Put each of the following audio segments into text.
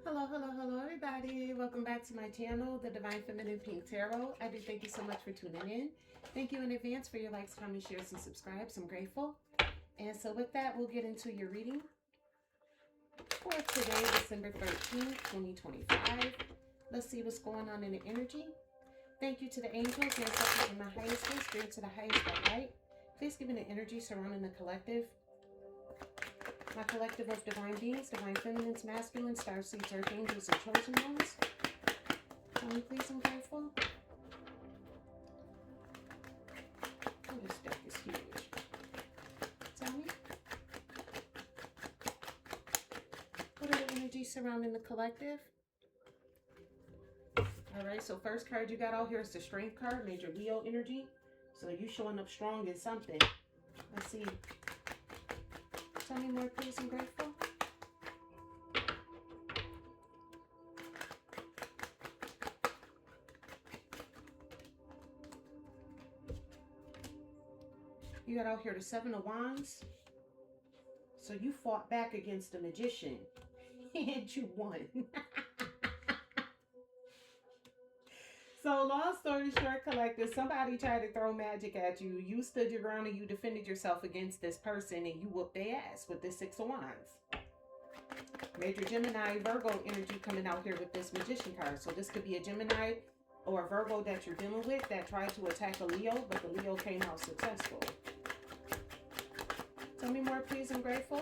Hello, hello, hello, everybody. Welcome back to my channel, The Divine Feminine Pink Tarot. I do thank you so much for tuning in. Thank you in advance for your likes, comments, shares, and subscribes. I'm grateful. And so with that, we'll get into your reading for today, December 13th, 2025. Let's see what's going on in the energy. Thank you to the angels, ancestors, and my highest good, spirit to the highest by right. Please give me the energy surrounding the collective. My collective of divine beings, divine feminines, masculine, star seeds, earth angels, and chosen ones. Tell me, please, I'm grateful. Oh, this deck is huge. Tell me. What are the energies surrounding the collective? Alright, so first card you got out here is the Strength card, Major Leo energy. So you showing up strong in something. Let's see. Tell me more, please, I'm grateful. You got out here the Seven of Wands. So you fought back against the Magician. And you won. So long story short, collective, somebody tried to throw magic at you. You stood your ground and you defended yourself against this person and you whooped their ass with this Six of Wands. Major Gemini, Virgo energy coming out here with this Magician card. So this could be a Gemini or a Virgo that you're dealing with that tried to attack a Leo, but the Leo came out successful. Tell me more, please. I'm grateful.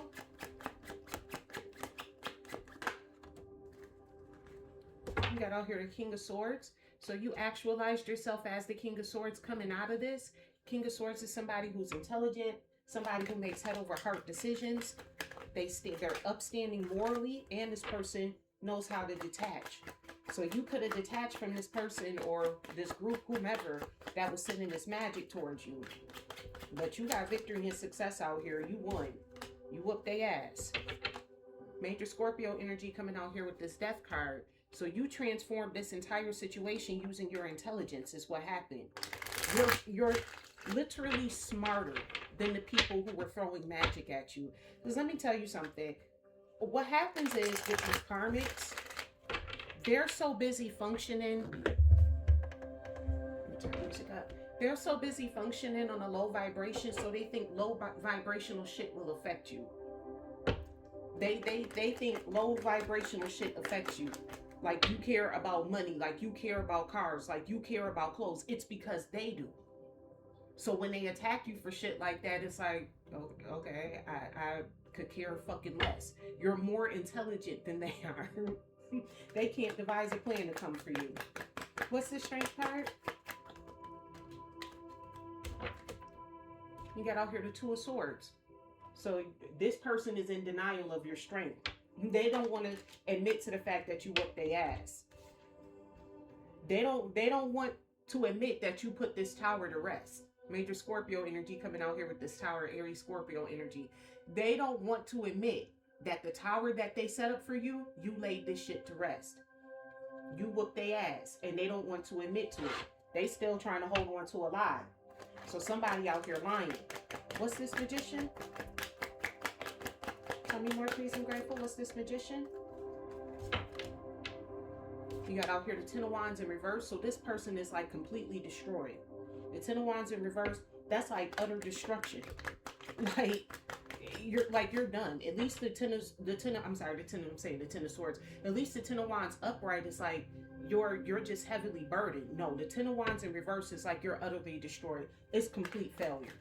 You got out here the King of Swords. So you actualized yourself as the King of Swords coming out of this. King of Swords is somebody who's intelligent, somebody who makes head over heart decisions. They're upstanding morally, and this person knows how to detach. So you could have detached from this person or this group, whomever, that was sending this magic towards you. But you got victory and success out here. You won. You whooped their ass. Major Scorpio energy coming out here with this Death card. So you transformed this entire situation using your intelligence is what happened. You're literally smarter than the people who were throwing magic at you. Because let me tell you something. What happens is with these karmics, they're so busy functioning. Let me turn the music up. They're so busy functioning on a low vibration, so they think low vibrational shit will affect you. They think low vibrational shit affects you. Like you care about money, like you care about cars, like you care about clothes. It's because they do. So when they attack you for shit like that, it's like, okay, I could care fucking less. You're more intelligent than they are. They can't devise a plan to come for you. What's the Strength card? You got out here the Two of Swords. So this person is in denial of your strength. They don't want to admit to the fact that you whooped their ass. They don't want to admit that you put this tower to rest. Major Scorpio energy coming out here with this tower, Aries Scorpio energy. They don't want to admit that the tower that they set up for you, you laid this shit to rest. You whooped their ass, and they don't want to admit to it. They still trying to hold on to a lie. So somebody out here lying. What's this Magician? Tell me more, please. I'm grateful. What's this Magician? You got out here the Ten of Wands in reverse. So this person is like completely destroyed. The Ten of Wands in reverse, that's like utter destruction. You're done. At least the Ten of Swords. At least the Ten of Wands upright is like you're just heavily burdened. No, the Ten of Wands in reverse is like you're utterly destroyed. It's complete failure.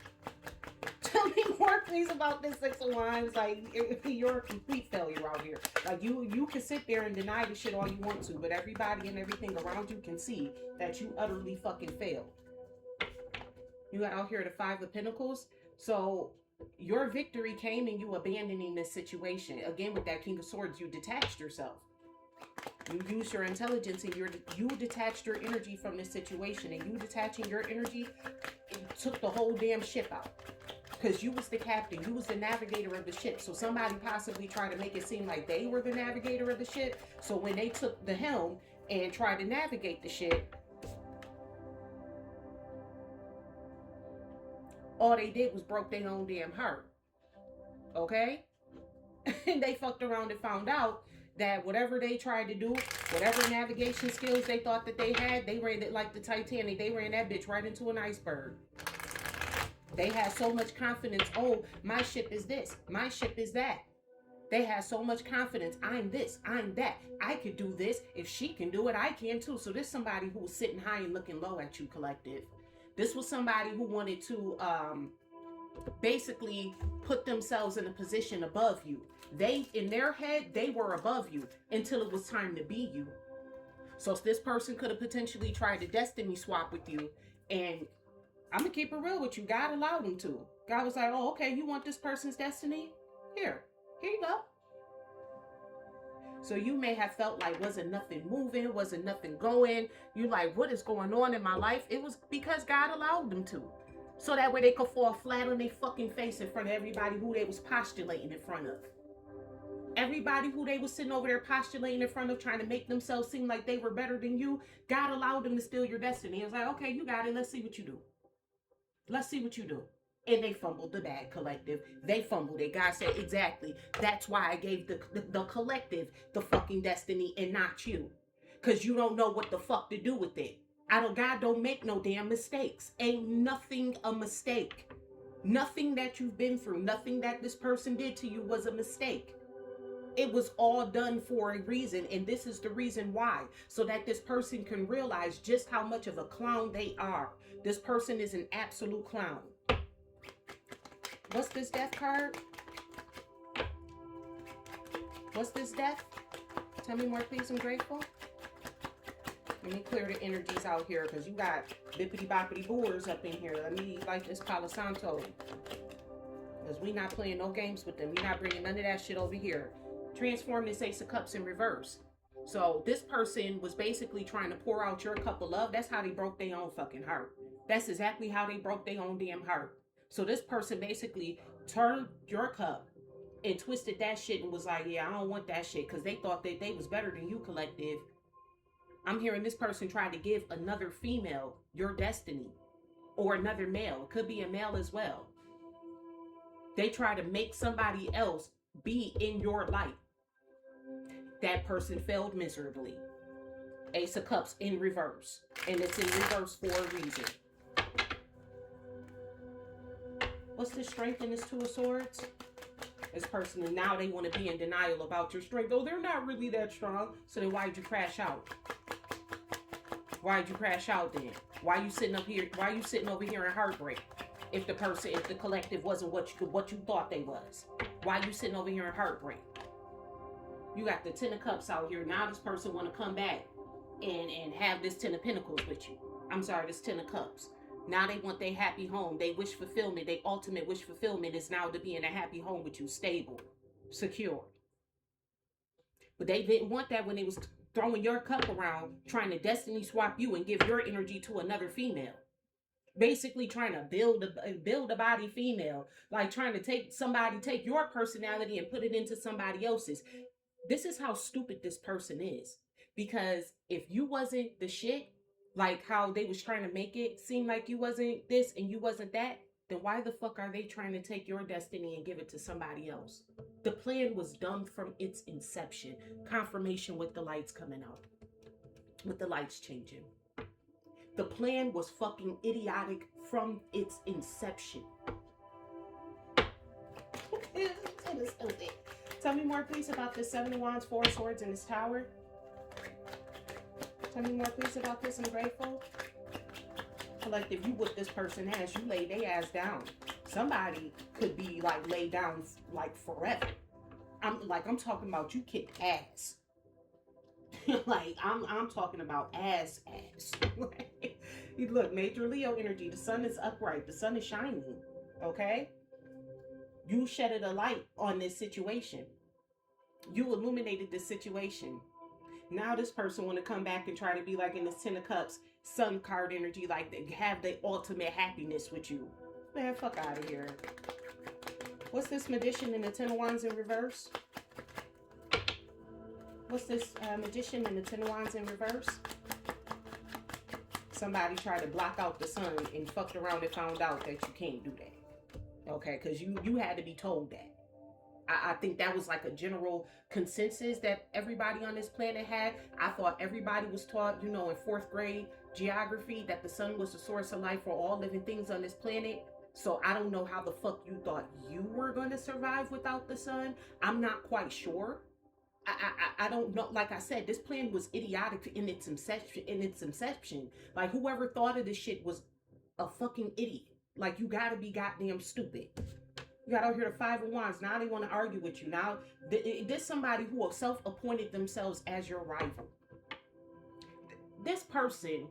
Tell me more, please, about this Six of Wands. Like, you're a complete failure out here. Like, you can sit there and deny the shit all you want to, but everybody and everything around you can see that you utterly fucking failed. You got out here the Five of Pentacles. So, your victory came in you abandoning this situation. Again, with that King of Swords, you detached yourself. You used your intelligence and you detached your energy from this situation. And you detaching your energy, it took the whole damn ship out. Because you was the captain, you was the navigator of the ship. So somebody possibly tried to make it seem like they were the navigator of the ship. So when they took the helm and tried to navigate the ship, all they did was broke their own damn heart. Okay? And they fucked around and found out that whatever they tried to do, whatever navigation skills they thought that they had, they ran it like the Titanic. They ran that bitch right into an iceberg. They had so much confidence. Oh, my ship is this. My ship is that. They had so much confidence. I'm this. I'm that. I could do this. If she can do it, I can too. So this is somebody who was sitting high and looking low at you, collective. This was somebody who wanted to basically put themselves in a position above you. They, in their head, they were above you until it was time to be you. So this person could have potentially tried to destiny swap with you, and I'm gonna keep it real with you. God allowed him to. God was like, oh, okay, you want this person's destiny? Here you go. So you may have felt like wasn't nothing moving, wasn't nothing going. You like, what is going on in my life? It was because God allowed them to. So that way they could fall flat on their fucking face in front of everybody who they was postulating in front of. Everybody who they was sitting over there postulating in front of, trying to make themselves seem like they were better than you. God allowed them to steal your destiny. It was like, okay, you got it. Let's see what you do. Let's see what you do. And they fumbled the bag, collective. They fumbled it. God said, exactly. That's why I gave the collective the fucking destiny and not you. Because you don't know what the fuck to do with it. God don't make no damn mistakes. Ain't nothing a mistake. Nothing that you've been through, nothing that this person did to you was a mistake. It was all done for a reason, and this is the reason why. So that this person can realize just how much of a clown they are. This person is an absolute clown. What's this death card? What's this death? Tell me more, please. I'm grateful. Let me clear the energies out here, because you got bippity boppity boors up in here. Let me like this Palo Santo. Because we not playing no games with them. You're not bringing none of that shit over here. Transform this Ace of Cups in reverse. So this person was basically trying to pour out your cup of love. That's how they broke their own fucking heart. That's exactly how they broke their own damn heart. So this person basically turned your cup and twisted that shit and was like, yeah, I don't want that shit, because they thought that they was better than you, collective. I'm hearing this person try to give another female your destiny, or another male. It could be a male as well. They try to make somebody else be in your light. That person failed miserably. Ace of Cups in reverse. And it's in reverse for a reason. What's the strength in this Two of Swords? This person, and now they want to be in denial about your strength. Oh, they're not really that strong. So then why'd you crash out? Why'd you crash out then? Why you sitting up here? Why you sitting over here in heartbreak? If the person, if the collective wasn't what you thought they was, why you sitting over here in heartbreak? You got the Ten of Cups out here. Now this person want to come back and have this Ten of Pentacles with you. I'm sorry, this Ten of Cups. Now they want their happy home. They wish fulfillment. Their ultimate wish fulfillment is now to be in a happy home with you, stable, secure. But they didn't want that when they was throwing your cup around, trying to destiny swap you and give your energy to another female. Basically trying to build a body female, like trying to take your personality and put it into somebody else's. This is how stupid this person is. Because if you wasn't the shit, like how they was trying to make it seem like you wasn't this and you wasn't that, then why the fuck are they trying to take your destiny and give it to somebody else? The plan was done from its inception. Confirmation with the lights coming out. With the lights changing. The plan was fucking idiotic from its inception. Tell me more, please, about this Seven of Wands, Four of Swords, and this Tower. Tell me more, please, about this. I'm grateful. Like, if you whip this person ass, you lay their ass down. Somebody could be like laid down like forever. I'm talking about you kicked ass. Like I'm talking about ass. Look, major Leo energy. The sun is upright. The sun is shining. Okay? You shedded a light on this situation. You illuminated this situation. Now this person want to come back and try to be like in this Ten of Cups, Sun card energy, like they have the ultimate happiness with you. Man, fuck out of here. What's this Magician and the Ten of Wands in reverse? What's this Magician and the Ten of Wands in reverse? Somebody tried to block out the sun and fucked around and found out that you can't do that. Okay, because you had to be told that. I think that was like a general consensus that everybody on this planet had. I thought everybody was taught, in fourth grade geography, that the sun was the source of life for all living things on this planet. So I don't know how the fuck you thought you were going to survive without the sun. I'm not quite sure. I don't know. Like I said, this plan was idiotic in its inception. Like, whoever thought of this shit was a fucking idiot. Like, you gotta be goddamn stupid. You got out here the Five of Wands. Now they want to argue with you. Now there's somebody who self-appointed themselves as your rival. This person,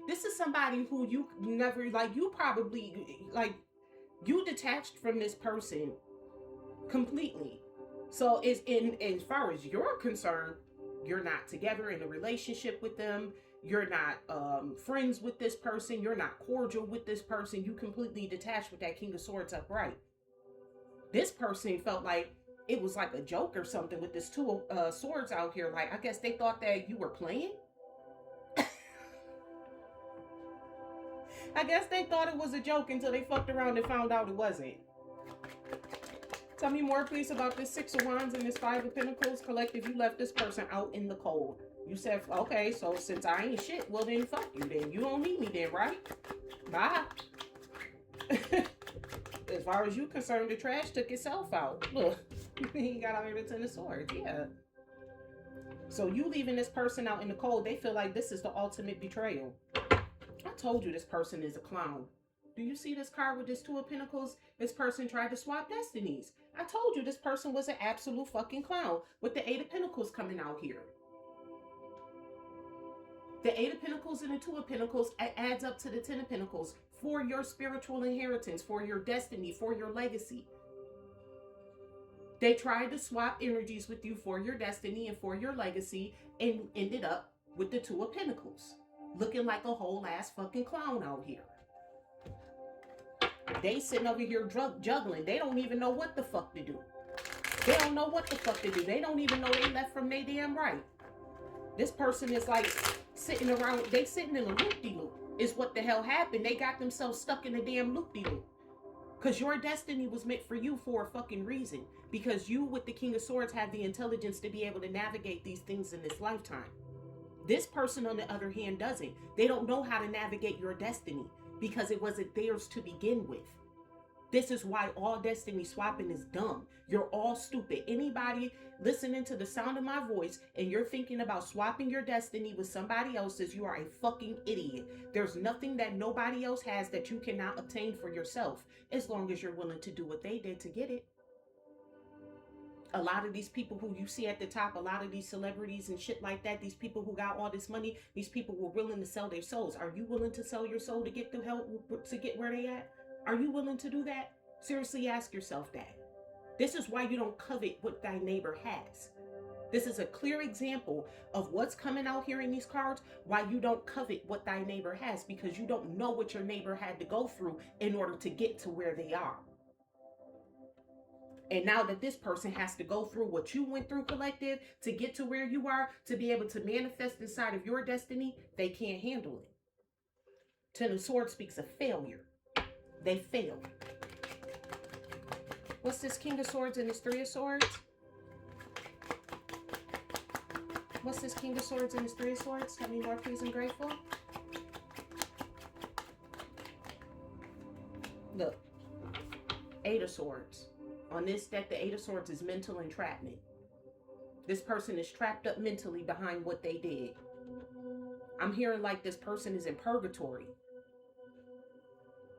this is somebody who you never, like, you probably, like, you detached from this person completely. So as far as you're concerned, you're not together in a relationship with them. You're not friends with this person. You're not cordial with this person. You completely detached with that King of Swords upright. This person felt like it was like a joke or something with this Two of Swords out here. Like, I guess they thought that you were playing. I guess they thought it was a joke until they fucked around and found out it wasn't. Tell me more, please, about this Six of Wands and this Five of Pentacles. Collective, you left this person out in the cold. You said, okay, so since I ain't shit, well then fuck you then. You don't need me then, right? Bye. As far as you concerned, the trash took itself out. Look, he got out here the Ten of Swords, yeah. So you leaving this person out in the cold, they feel like this is the ultimate betrayal. I told you this person is a clown. Do you see this card with this Two of Pentacles? This person tried to swap destinies. I told you this person was an absolute fucking clown with the Eight of Pentacles coming out here. The Eight of Pentacles and the Two of Pentacles adds up to the Ten of Pentacles for your spiritual inheritance, for your destiny, for your legacy. They tried to swap energies with you for your destiny and for your legacy and ended up with the Two of Pentacles. Looking like a whole ass fucking clown out here. They sitting over here juggling. They don't even know what the fuck to do. They don't know what the fuck to do. They don't even know they left from their damn right. This person is like sitting around. They sitting in a loop-de-loop is what the hell happened. They got themselves stuck in a damn loop-de-loop. Because your destiny was meant for you for a fucking reason. Because you with the King of Swords have the intelligence to be able to navigate these things in this lifetime. This person, on the other hand, doesn't. They don't know how to navigate your destiny because it wasn't theirs to begin with. This is why all destiny swapping is dumb. You're all stupid. Anybody listening to the sound of my voice and you're thinking about swapping your destiny with somebody else's, you are a fucking idiot. There's nothing that nobody else has that you cannot obtain for yourself as long as you're willing to do what they did to get it. A lot of these people who you see at the top, a lot of these celebrities and shit like that, these people who got all this money, these people were willing to sell their souls. Are you willing to sell your soul to get the help, to get where they at? Are you willing to do that? Seriously, ask yourself that. This is why you don't covet what thy neighbor has. This is a clear example of what's coming out here in these cards, why you don't covet what thy neighbor has, because you don't know what your neighbor had to go through in order to get to where they are. And now that this person has to go through what you went through, collective, to get to where you are, to be able to manifest inside of your destiny, they can't handle it. Ten of Swords speaks of failure. They failed. What's this King of Swords and this Three of Swords? What's this King of Swords and this Three of Swords? Tell me more, please, and grateful. Look. Eight of Swords. On this deck, the Eight of Swords is mental entrapment. This person is trapped up mentally behind what they did. I'm hearing like this person is in purgatory.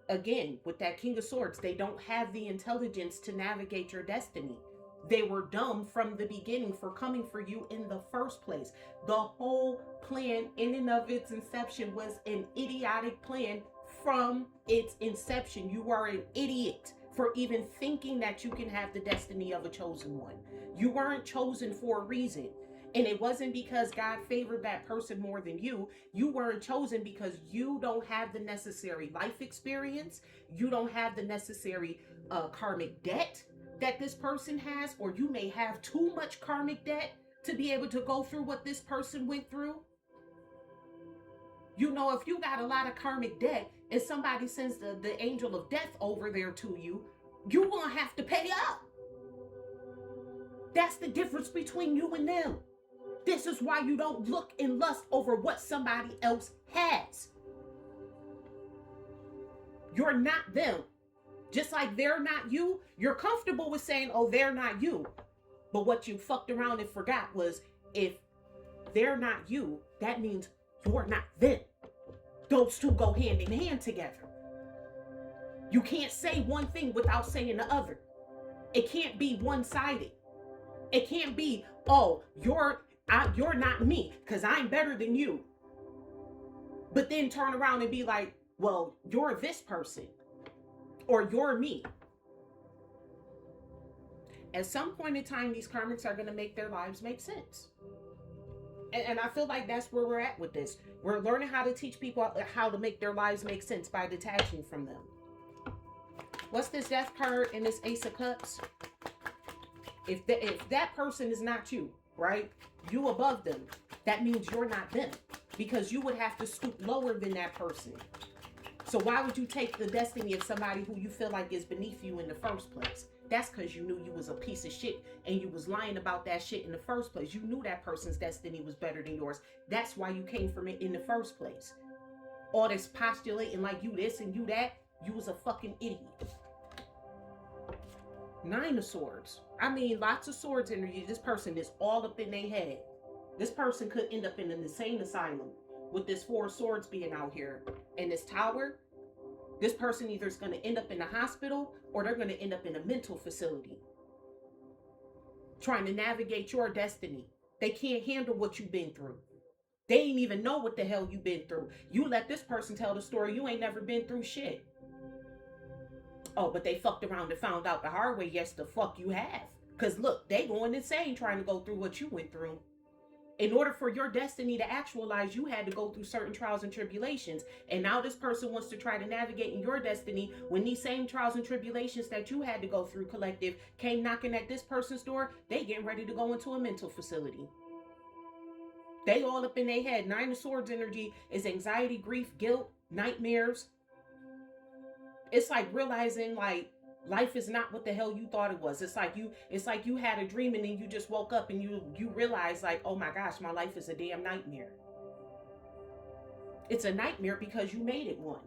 Again, with that King of Swords, they don't have the intelligence to navigate your destiny. They were dumb from the beginning for coming for you in the first place. The whole plan in and of its inception was an idiotic plan from its inception. You are an idiot for even thinking that you can have the destiny of a chosen one. You weren't chosen for a reason. And it wasn't because God favored that person more than you. You weren't chosen because you don't have the necessary life experience. You don't have the necessary karmic debt that this person has, or you may have too much karmic debt to be able to go through what this person went through. You know, if you got a lot of karmic debt and somebody sends the angel of death over there to you, you're going to have to pay up. That's the difference between you and them. This is why you don't look and lust over what somebody else has. You're not them. Just like they're not you, you're comfortable with saying, oh, they're not you. But what you fucked around and forgot was, if they're not you, that means you're not them. Those two go hand in hand together. You can't say one thing without saying the other. It can't be one-sided. It can't be, oh, you're not me because I'm better than you. But then turn around and be like, well, you're this person. Or you're me. At some point in time, these karmics are going to make their lives make sense. And I feel like that's where we're at with this. We're learning how to teach people how to make their lives make sense by detaching from them. What's this death card and this Ace of Cups? If that person is not you, right? You above them. That means you're not them. Because you would have to stoop lower than that person. So why would you take the destiny of somebody who you feel like is beneath you in the first place? That's because you knew you was a piece of shit and you was lying about that shit in the first place. You knew that person's destiny was better than yours. That's why you came from it in the first place. All this postulating like you this and you that, you was a fucking idiot. 9 of Swords. I mean, lots of swords energy. This person is all up in their head. This person could end up in an insane asylum with this 4 of Swords being out here. And this Tower, this person either is going to end up in a hospital or they're going to end up in a mental facility. Trying to navigate your destiny. They can't handle what you've been through. They ain't even know what the hell you've been through. You let this person tell the story. You ain't never been through shit. Oh, but they fucked around and found out the hard way. Yes, the fuck you have. Because look, they going insane trying to go through what you went through. In order for your destiny to actualize, you had to go through certain trials and tribulations. And now this person wants to try to navigate in your destiny when these same trials and tribulations that you had to go through, collective, came knocking at this person's door. They getting ready to go into a mental facility. They all up in their head. 9 of Swords energy is anxiety, grief, guilt, nightmares. It's like realizing like life is not what the hell you thought it was. It's like you had a dream and then you just woke up and you realize like, oh my gosh, my life is a damn nightmare. It's a nightmare because you made it one.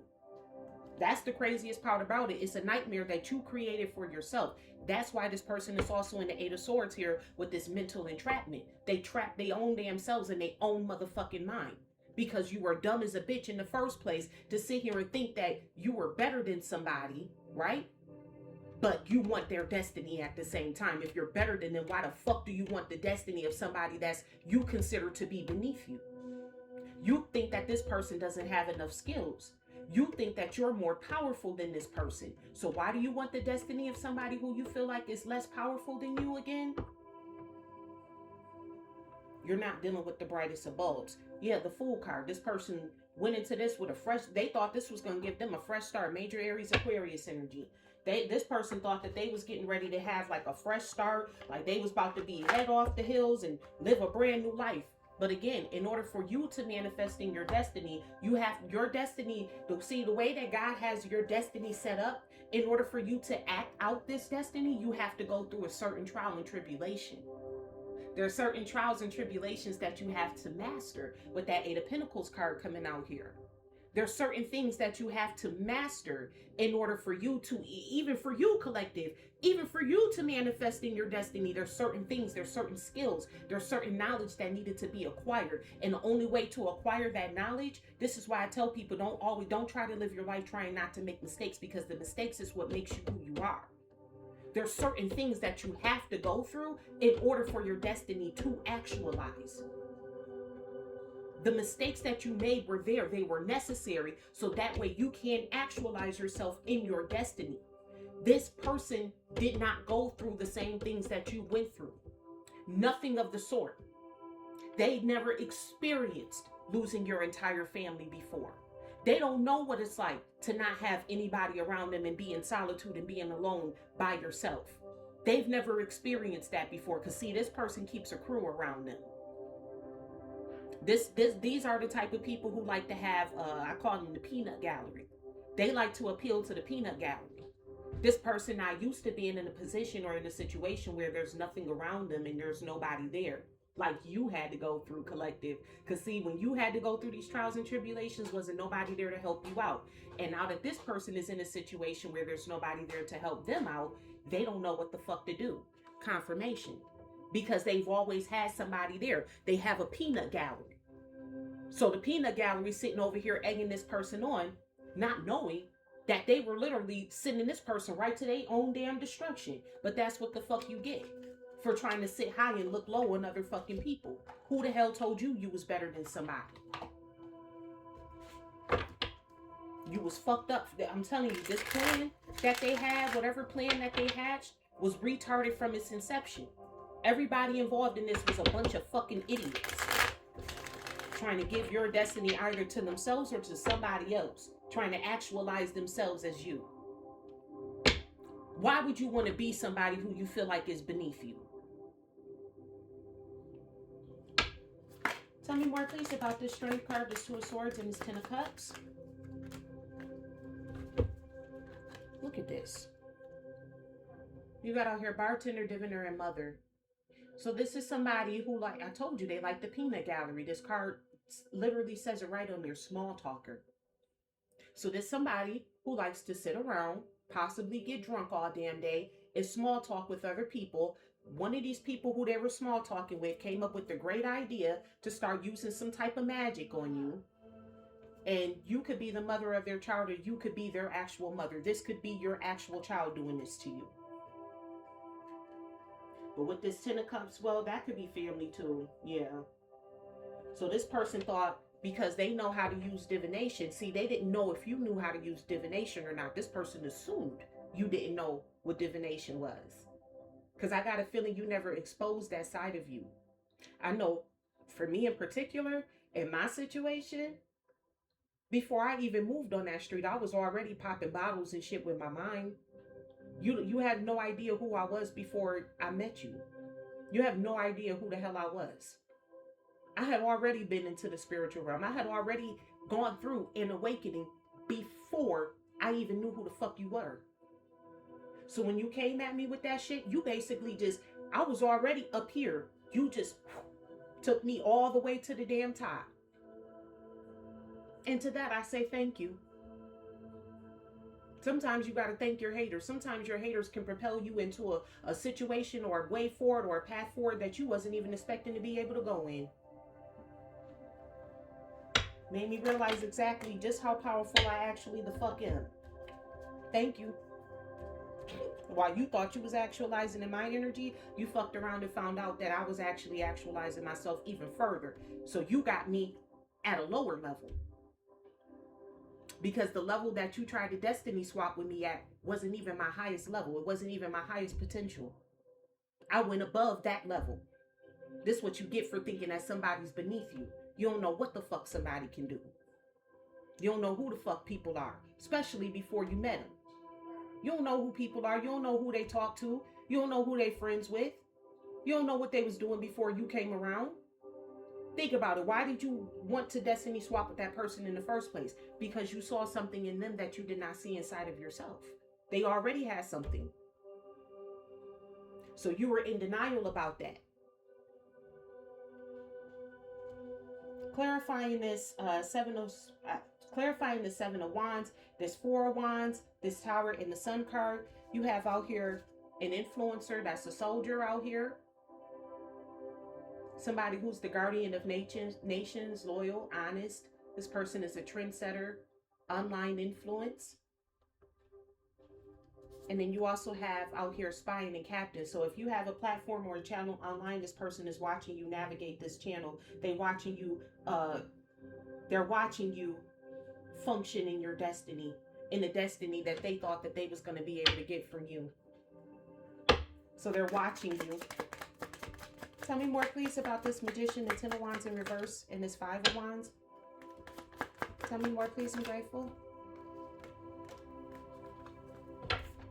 That's the craziest part about it. It's a nightmare that you created for yourself. That's why this person is also in the 8 of Swords here with this mental entrapment. They trap their own damn selves in their own motherfucking mind. Because you were dumb as a bitch in the first place to sit here and think that you were better than somebody, right? But you want their destiny at the same time. If you're better than them, why the fuck do you want the destiny of somebody that's you consider to be beneath you? You think that this person doesn't have enough skills. You think that you're more powerful than this person. So why do you want the destiny of somebody who you feel like is less powerful than you again? You're not dealing with the brightest of bulbs. Yeah, the Fool card. This person went into this with they thought this was going to give them a fresh start. Major Aries, Aquarius energy. This person thought that they was getting ready to have like a fresh start. Like they was about to be head off the hills and live a brand new life. But again, in order for you to manifest in your destiny, you have your destiny. See, the way that God has your destiny set up, in order for you to act out this destiny, you have to go through a certain trial and tribulation. There are certain trials and tribulations that you have to master with that 8 of Pentacles card coming out here. There are certain things that you have to master in order for you to, even for you, collective, even for you to manifest in your destiny. There's certain things, there's certain skills, there's certain knowledge that needed to be acquired. And the only way to acquire that knowledge, this is why I tell people don't try to live your life trying not to make mistakes, because the mistakes is what makes you who you are. There's certain things that you have to go through in order for your destiny to actualize. The mistakes that you made were there. They were necessary so that way you can actualize yourself in your destiny. This person did not go through the same things that you went through. Nothing of the sort. They never experienced losing your entire family before. They don't know what it's like to not have anybody around them and be in solitude and being alone by yourself. They've never experienced that before, because see, this person keeps a crew around them. These are the type of people who like to have, I call them the peanut gallery. They like to appeal to the peanut gallery. This person not used to being in a position or in a situation where there's nothing around them and there's nobody there. Like you had to go through, collective. Because see, when you had to go through these trials and tribulations, wasn't nobody there to help you out. And now that this person is in a situation where there's nobody there to help them out, they don't know what the fuck to do. Confirmation. Because they've always had somebody there. They have a peanut gallery. So the peanut gallery sitting over here egging this person on, not knowing that they were literally sending this person right to their own damn destruction. But that's what the fuck you get for trying to sit high and look low on other fucking people. Who the hell told you you was better than somebody? You was fucked up. I'm telling you, this plan that they had, whatever plan that they hatched, was retarded from its inception. Everybody involved in this was a bunch of fucking idiots trying to give your destiny either to themselves or to somebody else, trying to actualize themselves as you. Why would you want to be somebody who you feel like is beneath you? Tell me more, please, about this Strength card, this Two of Swords, and this Ten of Cups. Look at this. You got out here bartender, diviner, and mother. So this is somebody who, like I told you, they like the peanut gallery. This card literally says it right on your small talker. So there's somebody who likes to sit around, possibly get drunk all damn day, and small talk with other people. One of these people who they were small talking with came up with the great idea to start using some type of magic on you. And you could be the mother of their child, or you could be their actual mother. This could be your actual child doing this to you. But with this Ten of Cups, well, that could be family too. Yeah. So this person thought, because they know how to use divination. See, they didn't know if you knew how to use divination or not. This person assumed you didn't know what divination was. Because I got a feeling you never exposed that side of you. I know for me in particular, in my situation, before I even moved on that street, I was already popping bottles and shit with my mind. You had no idea who I was before I met you. You have no idea who the hell I was. I had already been into the spiritual realm. I had already gone through an awakening before I even knew who the fuck you were. So when you came at me with that shit, you basically just, I was already up here. You just took me all the way to the damn top. And to that, I say thank you. Sometimes you got to thank your haters. Sometimes your haters can propel you into a situation or a way forward or a path forward that you wasn't even expecting to be able to go in. Made me realize exactly just how powerful I actually the fuck am. Thank you. While you thought you was actualizing in my energy, you fucked around and found out that I was actually actualizing myself even further. So you got me at a lower level. Because the level that you tried to destiny swap with me at wasn't even my highest level. It wasn't even my highest potential. I went above that level. This is what you get for thinking that somebody's beneath you. You don't know what the fuck somebody can do. You don't know who the fuck people are, especially before you met them. You don't know who people are. You don't know who they talk to. You don't know who they friends with. You don't know what they was doing before you came around. Think about it. Why did you want to destiny swap with that person in the first place? Because you saw something in them that you did not see inside of yourself. They already had something. So you were in denial about that. Clarifying this clarifying the Seven of Wands, this Four of Wands, this Tower, and the Sun card. You have out here an influencer that's a soldier out here. Somebody who's the guardian of nations, loyal, honest. This person is a trendsetter, online influence. And then you also have out here spying and captain. So if you have a platform or a channel online, this person is watching you navigate this channel. They're watching you function in your destiny, in the destiny that they thought that they was going to be able to get from you. So they're watching you. Tell me more, please, about this Magician, the Ten of Wands in reverse, and this Five of Wands. Tell me more, please. I'm grateful.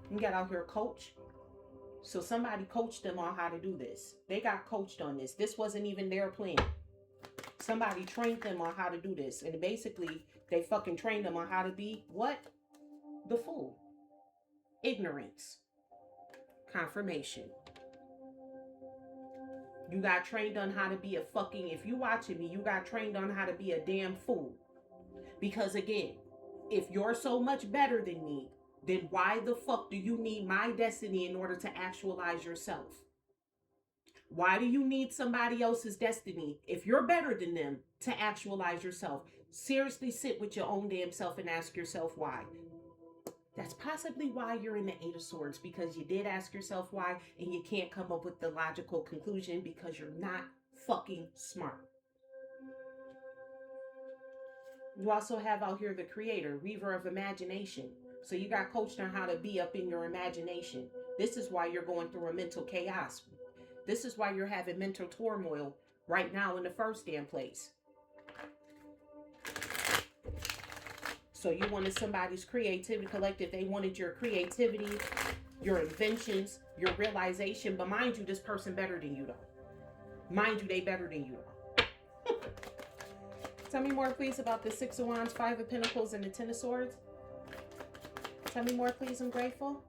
You got out here a coach. So somebody coached them on how to do this. They got coached on this. This wasn't even their plan. Somebody trained them on how to do this. And basically, they fucking trained them on how to be what? The fool. Ignorance. Confirmation. You got trained on how to be a fucking, if you watching me, you got trained on how to be a damn fool. Because again, if you're so much better than me, then why the fuck do you need my destiny in order to actualize yourself? Why do you need somebody else's destiny if you're better than them to actualize yourself? Seriously, sit with your own damn self and ask yourself why. That's possibly why you're in the Eight of Swords, because you did ask yourself why and you can't come up with the logical conclusion because you're not fucking smart. You also have out here the Creator, Weaver of Imagination. So you got coached on how to be up in your imagination. This is why you're going through a mental chaos. This is why you're having mental turmoil right now in the first damn place. So you wanted somebody's creativity collective. They wanted your creativity, your inventions, your realization. But mind you, this person better than you though. Mind you, they better than you though. Tell me more, please, about the Six of Wands, Five of Pentacles, and the Ten of Swords. Tell me more, please. I'm grateful.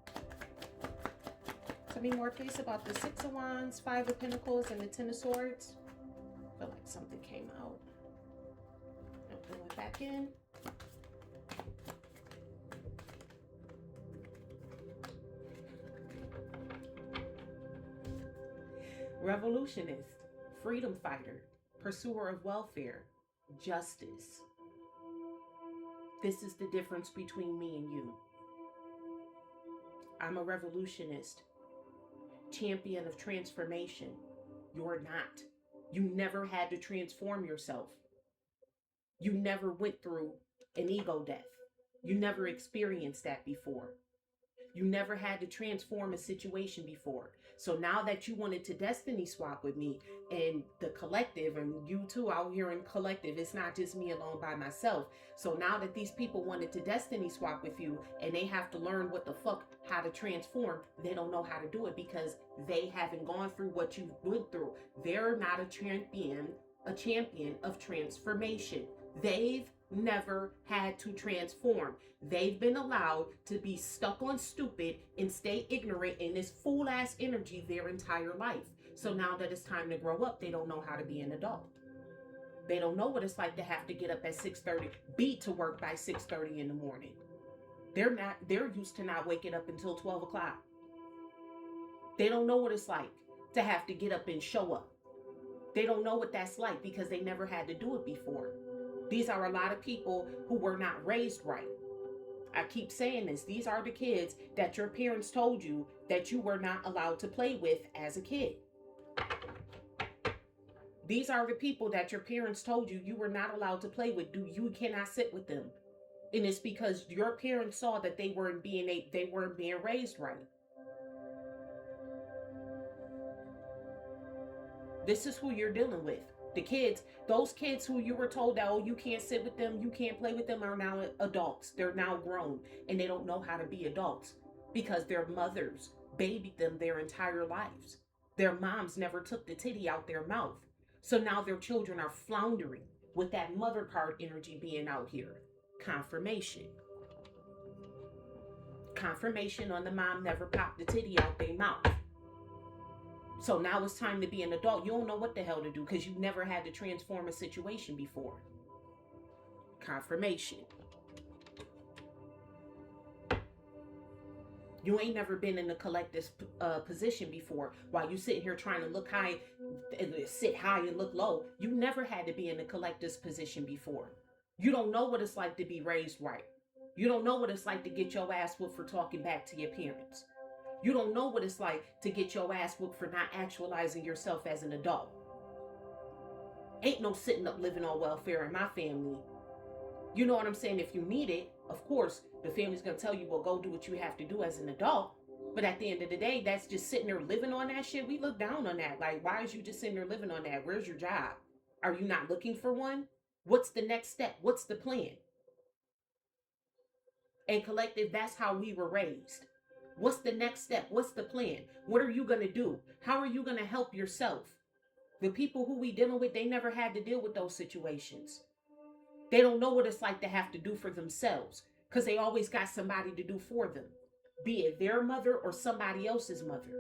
Tell me more, please, about the Six of Wands, Five of Pentacles, and the Ten of Swords. I feel like something came out. I'll pull it back in. Revolutionist, freedom fighter, pursuer of welfare, justice. This is the difference between me and you. I'm a revolutionist, champion of transformation. You're not. You never had to transform yourself. You never went through an ego death. You never experienced that before. You never had to transform a situation before. So now that you wanted to destiny swap with me and the collective, and you too out here in collective, it's not just me alone by myself. So now that these people wanted to destiny swap with you and they have to learn what the fuck, how to transform, they don't know how to do it because they haven't gone through what you went through. They're not a champion of transformation. They've never had to transform. They've been allowed to be stuck on stupid and stay ignorant in this fool ass energy their entire life. So now that it's time to grow up, they don't know how to be an adult. They don't know what it's like to have to get up at 6:30, be to work by 6:30 in the morning. They're used to not waking up until 12 o'clock. They don't know what it's like to have to get up and show up. They don't know what that's like because they never had to do it before. These are a lot of people who were not raised right. I keep saying this. These are the kids that your parents told you that you were not allowed to play with as a kid. These are the people that your parents told you you were not allowed to play with. You cannot sit with them. And it's because your parents saw that they weren't being raised right. This is who you're dealing with. The kids, those kids who you were told that, oh, you can't sit with them, you can't play with them, are now adults. They're now grown and they don't know how to be adults because their mothers babied them their entire lives. Their moms never took the titty out their mouth. So now their children are floundering with that mother card energy being out here. Confirmation. Confirmation on the mom never popped the titty out their mouth. So now it's time to be an adult. You don't know what the hell to do because you never had to transform a situation before. Confirmation. You ain't never been in a collective position before. While you sitting here trying to look high, sit high and look low. You never had to be in a collective position before. You don't know what it's like to be raised right. You don't know what it's like to get your ass whooped for talking back to your parents. You don't know what it's like to get your ass whooped for not actualizing yourself as an adult. Ain't no sitting up living on welfare in my family. You know what I'm saying? If you need it, of course, the family's going to tell you, well, go do what you have to do as an adult. But at the end of the day, that's just sitting there living on that shit. We look down on that. Like, why is you just sitting there living on that? Where's your job? Are you not looking for one? What's the next step? What's the plan? And collective, that's how we were raised. What's the next step? What's the plan? What are you going to do? How are you going to help yourself? The people who we dealing with, they never had to deal with those situations. They don't know what it's like to have to do for themselves because they always got somebody to do for them. be it their mother or somebody else's mother.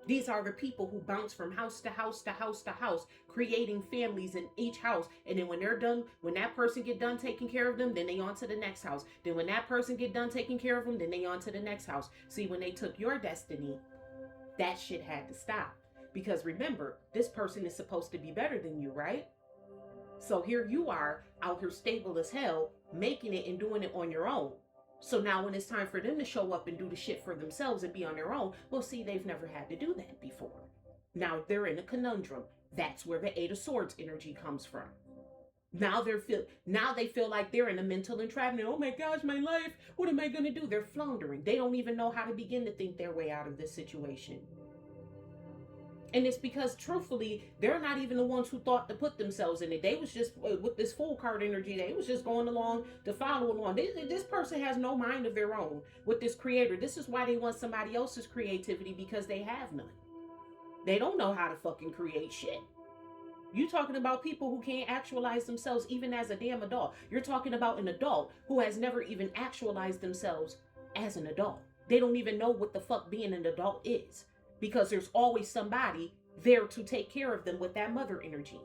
These are the people who bounce from house to house to house to house, creating families in each house. And then when they're done, when that person get done taking care of them, then they on to the next house. Then when that person get done taking care of them, then they on to the next house. See, when they took your destiny, that shit had to stop. Because remember, this person is supposed to be better than you, right? So here you are out here stable as hell, making it and doing it on your own. So now when it's time for them to show up and do the shit for themselves and be on their own, well, see, they've never had to do that before. Now they're in a conundrum. That's where the Eight of Swords energy comes from. Now they feel like they're in a mental entrapment. Oh my gosh, my life. What am I going to do? They're floundering. They don't even know how to begin to think their way out of this situation. And it's because, truthfully, they're not even the ones who thought to put themselves in it. They was just, with this Fool card energy, they was just going along to follow along. This person has no mind of their own with this creator. This is why they want somebody else's creativity, because they have none. They don't know how to fucking create shit. You talking about people who can't actualize themselves even as a damn adult. You're talking about an adult who has never even actualized themselves as an adult. They don't even know what the fuck being an adult is. Because there's always somebody there to take care of them with that mother energy.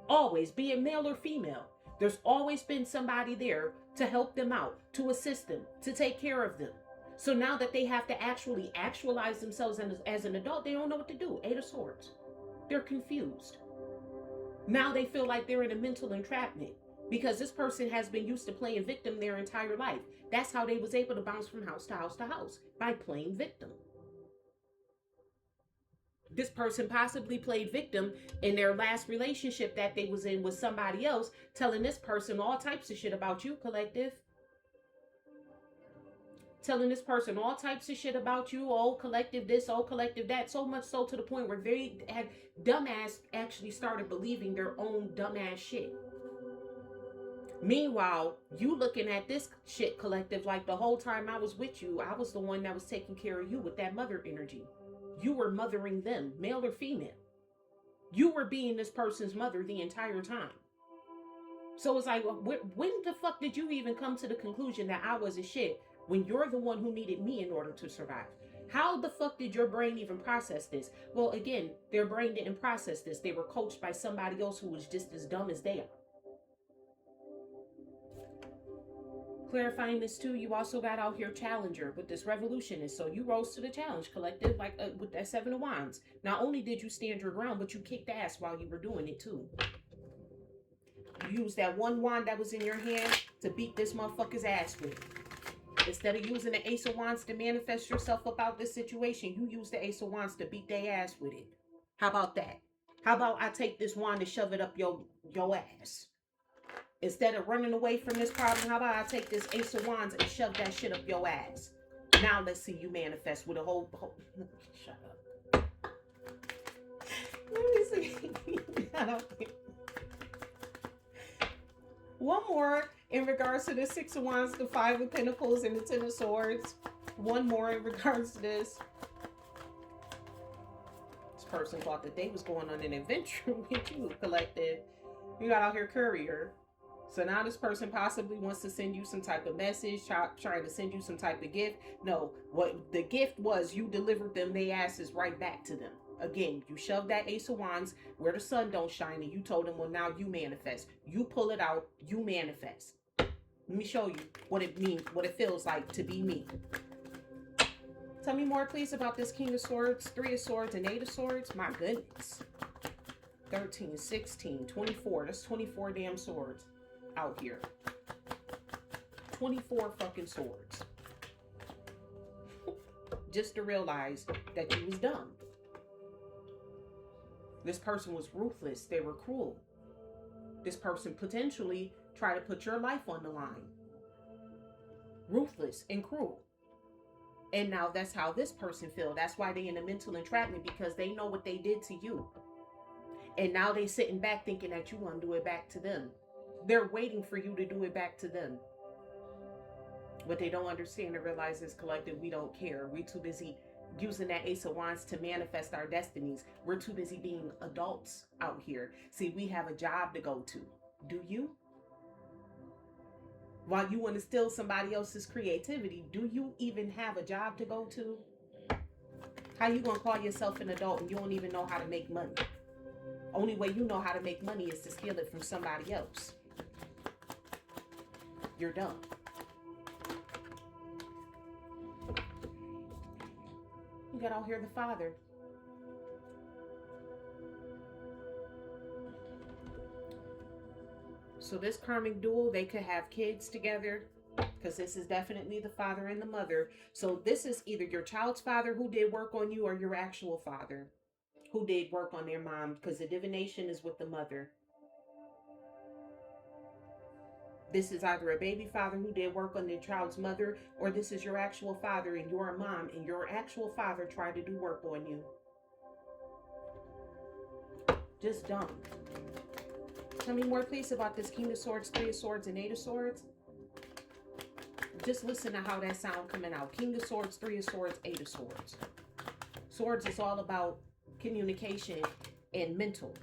Always, be it male or female. There's always been somebody there to help them out, to assist them, to take care of them. So now that they have to actually actualize themselves as an adult, they don't know what to do. Eight of Swords. They're confused. Now they feel like they're in a mental entrapment because this person has been used to playing victim their entire life. That's how they was able to bounce from house to house to house, by playing victim. This person possibly played victim in their last relationship that they was in with somebody else, telling this person all types of shit about you, collective. Telling this person all types of shit about you, oh, collective this, oh, collective that. So much so to the point where they had dumbass actually started believing their own dumbass shit. Meanwhile, you looking at this shit, collective, like the whole time I was with you, I was the one that was taking care of you with that mother energy. You were mothering them, male or female. You were being this person's mother the entire time. So it's like, when the fuck did you even come to the conclusion that I was a shit when you're the one who needed me in order to survive? How the fuck did your brain even process this? Well, again, their brain didn't process this. They were coached by somebody else who was just as dumb as they are. Clarifying this too, you also got out here Challenger with this Revolutionist. So you rose to the challenge, collective, like with that Seven of Wands. Not only did you stand your ground, but you kicked ass while you were doing it too. You used that one wand that was in your hand to beat this motherfucker's ass with. Instead of using the Ace of Wands to manifest yourself about this situation, you use the Ace of Wands to beat their ass with it. How about that? How about I take this wand and shove it up your ass? Instead of running away from this problem, how about I take this Ace of Wands and shove that shit up your ass? Now let's see you manifest with a whole shut up. Let me see. One more in regards to the Six of Wands, the Five of Pentacles, and the Ten of Swords. One more in regards to this. This person thought that they was going on an adventure with you, collective. You got out here Courier. So now this person possibly wants to send you some type of message, trying to send you some type of gift. No, what the gift was, you delivered them their asses right back to them. Again, you shoved that Ace of Wands where the sun don't shine, and you told them, well, now you manifest. You pull it out, you manifest. Let me show you what it means, what it feels like to be me. Tell me more, please, about this King of Swords, Three of Swords, and Eight of Swords. My goodness. 13, 16, 24. That's 24 damn swords out here. 24 fucking swords. Just to realize that you was dumb. This person was ruthless. They were cruel. This person potentially tried to put your life on the line. Ruthless and cruel. And now that's how this person feels. That's why they in a mental entrapment, because they know what they did to you. And now they sitting back thinking that you want to do it back to them. They're waiting for you to do it back to them. What they don't understand and realize is, collective, we don't care. We're too busy using that Ace of Wands to manifest our destinies. We're too busy being adults out here. See, we have a job to go to. Do you? while you want to steal somebody else's creativity. Do you even have a job to go to? How you gonna call yourself an adult and you don't even know how to make money? Only way you know how to make money is to steal it from somebody else. You're dumb. You got out here the father. So this karmic duel, they could have kids together, because this is definitely the father and the mother. So this is either your child's father who did work on you, or your actual father who did work on their mom, because the divination is with the mother. This is either a baby father who did work on their child's mother, or this is your actual father and your mom and your actual father tried to do work on you. Just dumb. Tell me more, please, about this King of Swords, Three of Swords, and Eight of Swords. Just listen to how that sound coming out. King of Swords, Three of Swords, Eight of Swords. Swords is all about communication and mental.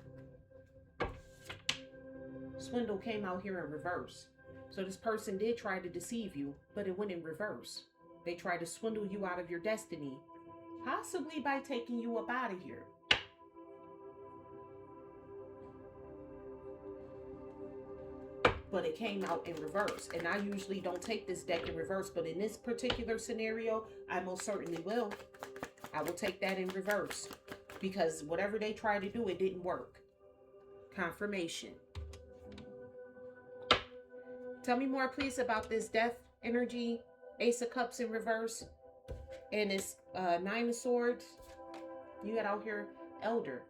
Swindle came out here in reverse. So this person did try to deceive you, but it went in reverse. They tried to swindle you out of your destiny, possibly by taking you up out of here. But it came out in reverse. And I usually don't take this deck in reverse, but in this particular scenario, I most certainly will. I will take that in reverse, because whatever they tried to do, it didn't work. Confirmation. Tell me more, please, about this death energy, Ace of Cups in reverse, and this Nine of Swords. You got out here Elder.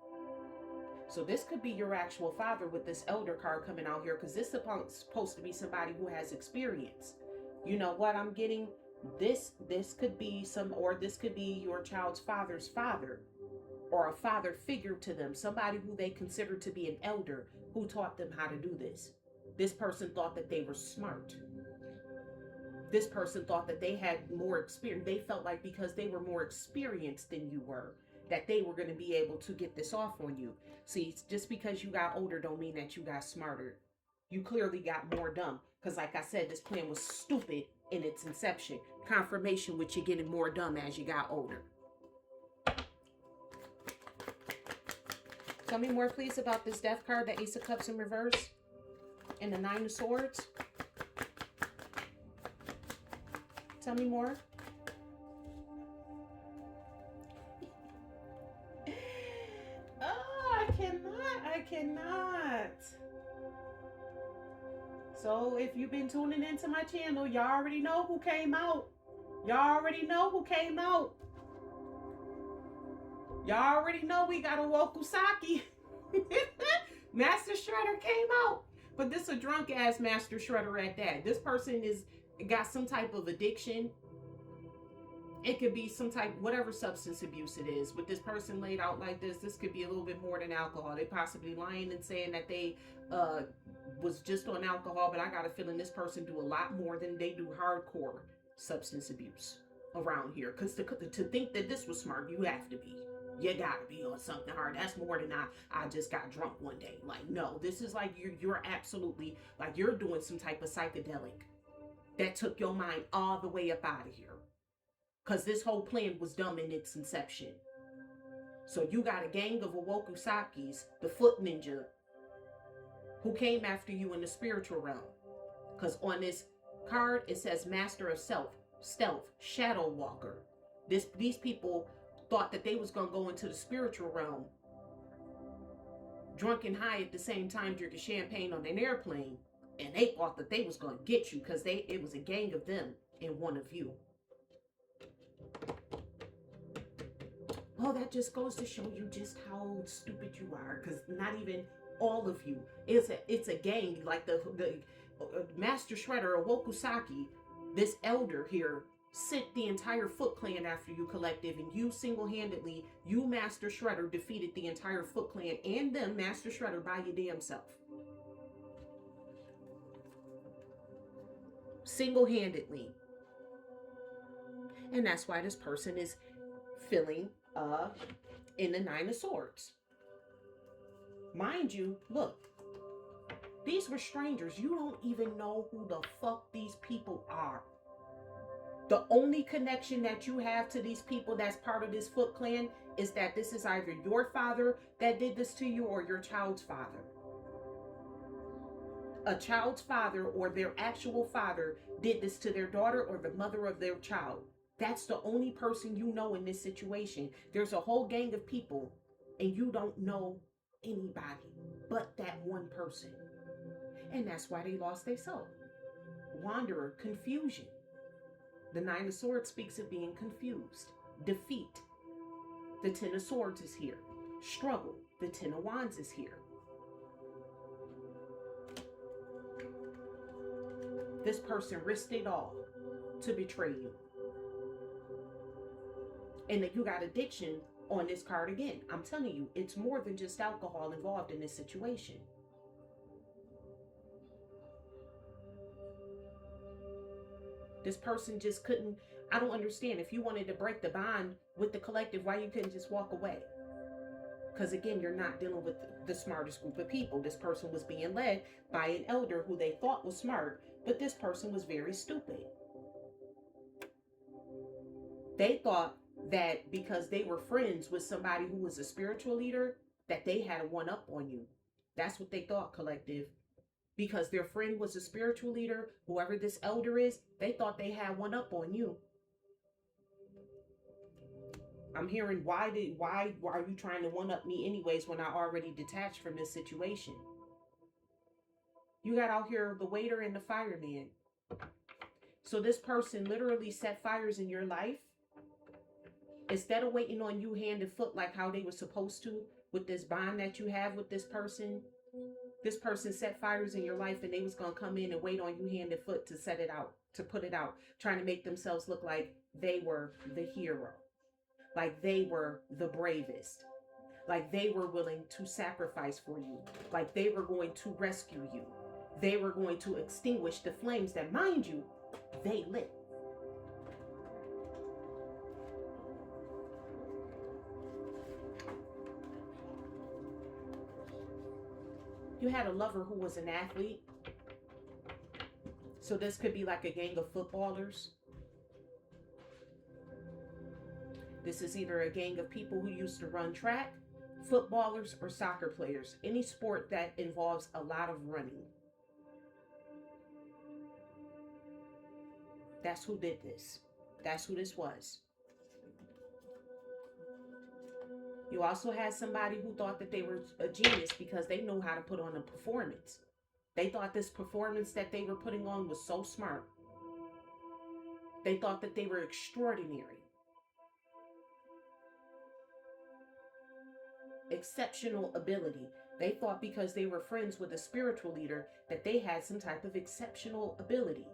So this could be your actual father with this Elder card coming out here, because this is supposed to be somebody who has experience. You know what I'm getting? This could be this could be your child's father's father, or a father figure to them, somebody who they consider to be an elder who taught them how to do this. This person thought that they were smart. This person thought that they had more experience. They felt like because they were more experienced than you were, that they were going to be able to get this off on you. See, just because you got older don't mean that you got smarter. You clearly got more dumb. Because like I said, this plan was stupid in its inception. Confirmation with you getting more dumb as you got older. Tell me more, please, about this Death card, the Ace of Cups in reverse, and the Nine of Swords. Tell me more. Oh, I cannot. So if you've been tuning into my channel, y'all already know who came out. Y'all already know who came out. Y'all already know we got a Wokusaki. Master Shredder came out. But this a drunk ass Master Shredder at that. This person got some type of addiction. It could be some type, whatever substance abuse it is. With this person laid out like this could be a little bit more than alcohol. They possibly lying and saying that they was just on alcohol, but I got a feeling this person do a lot more than they do hardcore substance abuse around here. Because to think that this was smart, you have to be. You gotta be on something hard. That's more than I just got drunk one day. Like, no, this is like you're absolutely, like you're doing some type of psychedelic that took your mind all the way up out of here. Because this whole plan was dumb in its inception. So you got a gang of Wokusakis, the Foot Ninja, who came after you in the spiritual realm. Because on this card, it says Master of Self, Stealth, Shadow Walker. These people thought that they was going to go into the spiritual realm drunk and high at the same time, drinking champagne on an airplane. And they thought that they was going to get you because it was a gang of them and one of you. Oh, that just goes to show you just how stupid you are, because not even all of you. It's a gang, like the Master Shredder or Wokusaki, this elder here, sent the entire Foot Clan after you collective, and you single-handedly, you Master Shredder, defeated the entire Foot Clan and them Master Shredder by your damn self. Single-handedly. And that's why this person is feeling in the Nine of Swords. Mind you, look, These were strangers. You don't even know who the fuck these people are. The only connection that you have to these people that's part of this Foot Clan is that this is either your father that did this to you or your child's father. A child's father or their actual father did this to their daughter or the mother of their child. That's the only person you know in this situation. There's a whole gang of people and you don't know anybody but that one person. And that's why they lost their soul. Wanderer, confusion. The Nine of Swords speaks of being confused. Defeat. The Ten of Swords is here. Struggle. The Ten of Wands is here. This person risked it all to betray you. And then you got addiction on this card again. I'm telling you, it's more than just alcohol involved in this situation. This person just couldn't, I don't understand. If you wanted to break the bond with the collective, why you couldn't just walk away? Because again, you're not dealing with the smartest group of people. This person was being led by an elder who they thought was smart, but this person was very stupid. They thought that because they were friends with somebody who was a spiritual leader, that they had a one-up on you. That's what they thought, collective. Because their friend was a spiritual leader, whoever this elder is, they thought they had one up on you. I'm hearing, why are you trying to one up me anyways when I already detached from this situation? You got out here the waiter and the fireman. So this person literally set fires in your life. Instead of waiting on you hand and foot like how they were supposed to with this bond that you have with this person set fires in your life and they was going to come in and wait on you hand and foot to set it out, to put it out, trying to make themselves look like they were the hero, like they were the bravest, like they were willing to sacrifice for you, like they were going to rescue you. They were going to extinguish the flames that, mind you, they lit. You had a lover who was an athlete. So this could be like a gang of footballers. This is either a gang of people who used to run track, footballers, or soccer players. Any sport that involves a lot of running. That's who did this. That's who this was. You also had somebody who thought that they were a genius because they knew how to put on a performance. They thought this performance that they were putting on was so smart. They thought that they were extraordinary. Exceptional ability. They thought because they were friends with a spiritual leader that they had some type of exceptional ability.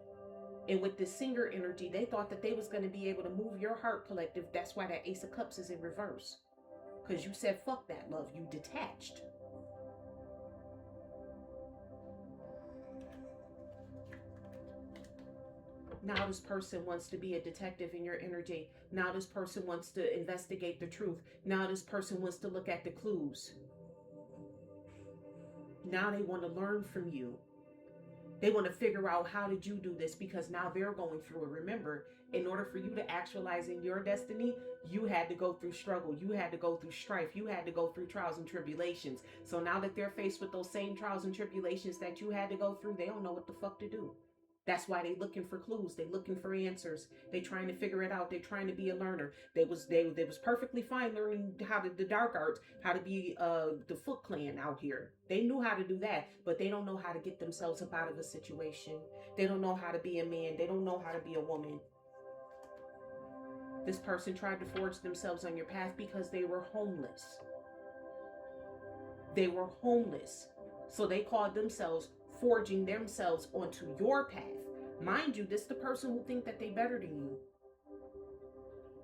And with this singer energy, they thought that they was going to be able to move your heart, collective. That's why that Ace of Cups is in reverse. Because you said, fuck that, love. You detached. Now this person wants to be a detective in your energy. Now this person wants to investigate the truth. Now this person wants to look at the clues. Now they want to learn from you. They want to figure out, how did you do this? Because now they're going through it. Remember, in order for you to actualize in your destiny, you had to go through struggle. You had to go through strife. You had to go through trials and tribulations. So now that they're faced with those same trials and tribulations that you had to go through, they don't know what the fuck to do. That's why they looking for clues. They looking for answers. They trying to figure it out. They trying to be a learner. They was perfectly fine learning how to the dark arts, how to be the Foot Clan out here. They knew how to do that, but they don't know how to get themselves up out of a situation. They don't know how to be a man. They don't know how to be a woman. This person tried to forge themselves on your path because they were homeless. They were homeless. So they called themselves forging themselves onto your path. Mind you, this is the person who think that they better than you.